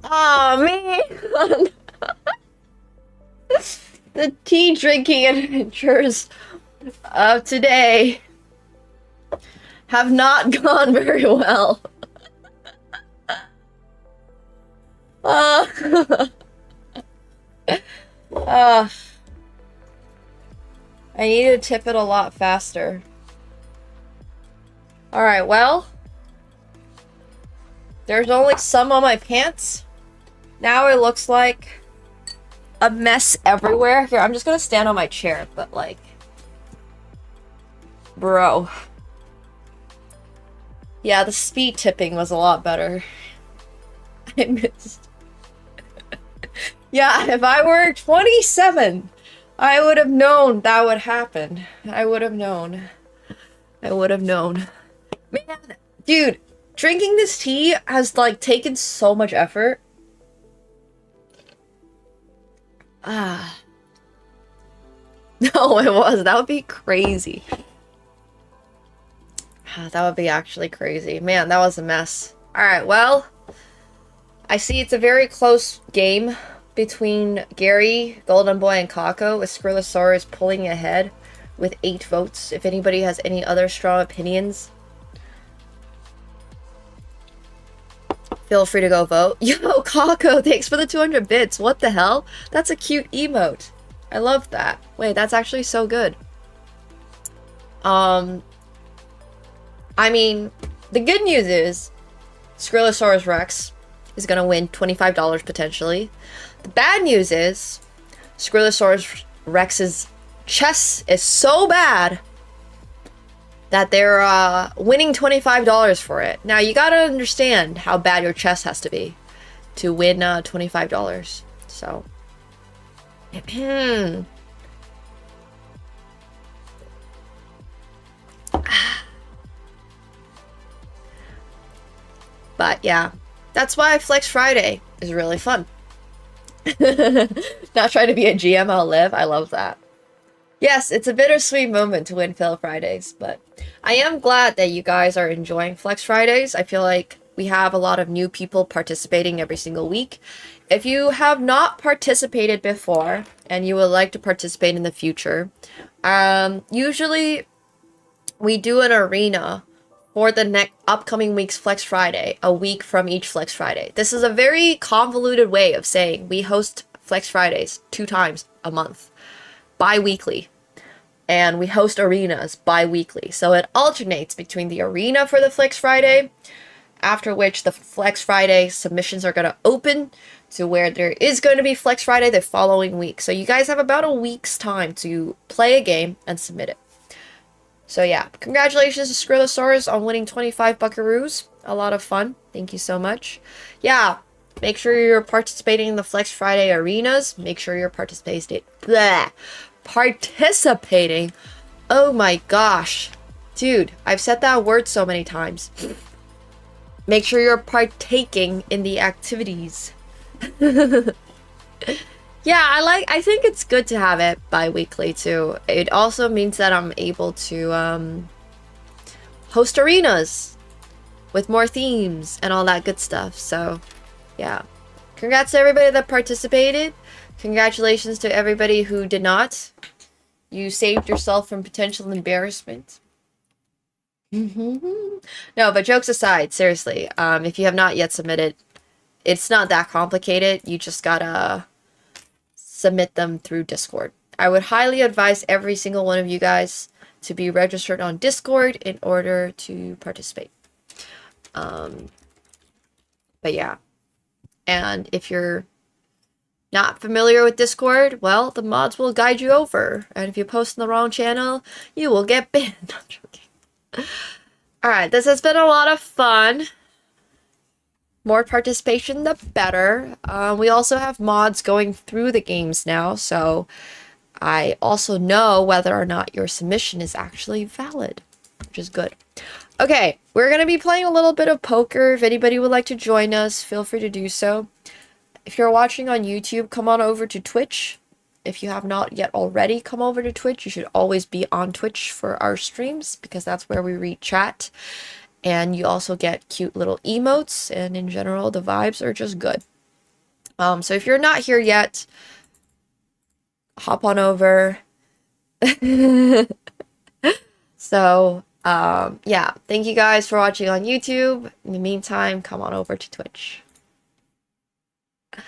Aw, man! The tea drinking adventures of today have not gone very well. I need to tip it a lot faster. Alright, well. There's only some on my pants. Now it looks like a mess everywhere. Here, I'm just gonna stand on my chair, but like... Bro. Yeah, the speed tipping was a lot better. I missed. Yeah, if I were 27, I would have known that would happen. I would have known. I would have known. Man, dude, drinking this tea has, like, taken so much effort. Ah. No, it was. That would be crazy. That would be actually crazy. Man, that was a mess. Alright, well, I see it's a very close game between Gary, Golden Boy, and Kako, with Skrillasaurus pulling ahead with 8 votes. If anybody has any other strong opinions, feel free to go vote. Yo, Kako, thanks for the 200 bits. What the hell? That's a cute emote. I love that. Wait, that's actually so good. I mean, the good news is Skrillasaurus Rex is gonna win $25 potentially. The bad news is Skrillasaurus Rex's chess is so bad that they're winning $25 for it. Now, you gotta understand how bad your chess has to be to win $25. So... But yeah, that's why Flex Friday is really fun. Not trying to be a GM, I'll live. I love that. Yes, it's a bittersweet moment to win Fail Fridays, but I am glad that you guys are enjoying Flex Fridays. I feel like we have a lot of new people participating every single week. If you have not participated before and you would like to participate in the future, usually we do an arena for the next upcoming week's Flex Friday, a week from each Flex Friday. This is a very convoluted way of saying we host Flex Fridays 2 times a month, bi-weekly. And we host arenas bi-weekly. So it alternates between the arena for the Flex Friday, after which the Flex Friday submissions are going to open to where there is going to be Flex Friday the following week. So you guys have about a week's time to play a game and submit it. So yeah, congratulations to Skrillasaurus on winning 25 buckaroos. A lot of fun. Thank you so much. Yeah, make sure you're participating in the Flex Friday arenas. Make sure you're participating. Oh my gosh. Dude, I've said that word so many times. Make sure you're partaking in the activities. Yeah, I think it's good to have it bi-weekly too. It also means that I'm able to host arenas with more themes and all that good stuff. So, yeah. Congrats to everybody that participated. Congratulations to everybody who did not. You saved yourself from potential embarrassment. No, but jokes aside, seriously, if you have not yet submitted, it's not that complicated. You just gotta submit them through Discord. I would highly advise every single one of you guys to be registered on Discord in order to participate. But yeah. And if you're Not familiar with Discord? Well, the mods will guide you over. And if you post in the wrong channel, you will get banned. No, I'm joking. Alright, this has been a lot of fun. More participation, the better. We also have mods going through the games now, so I also know whether or not your submission is actually valid, which is good. Okay, we're going to be playing a little bit of poker. If anybody would like to join us, feel free to do so. If you're watching on YouTube, come on over to Twitch. If you have not yet already come over to Twitch, you should always be on Twitch for our streams because that's where we read chat. And you also get cute little emotes, and in general, the vibes are just good. So if you're not here yet, hop on over. So, yeah, thank you guys for watching on YouTube. In the meantime, come on over to Twitch.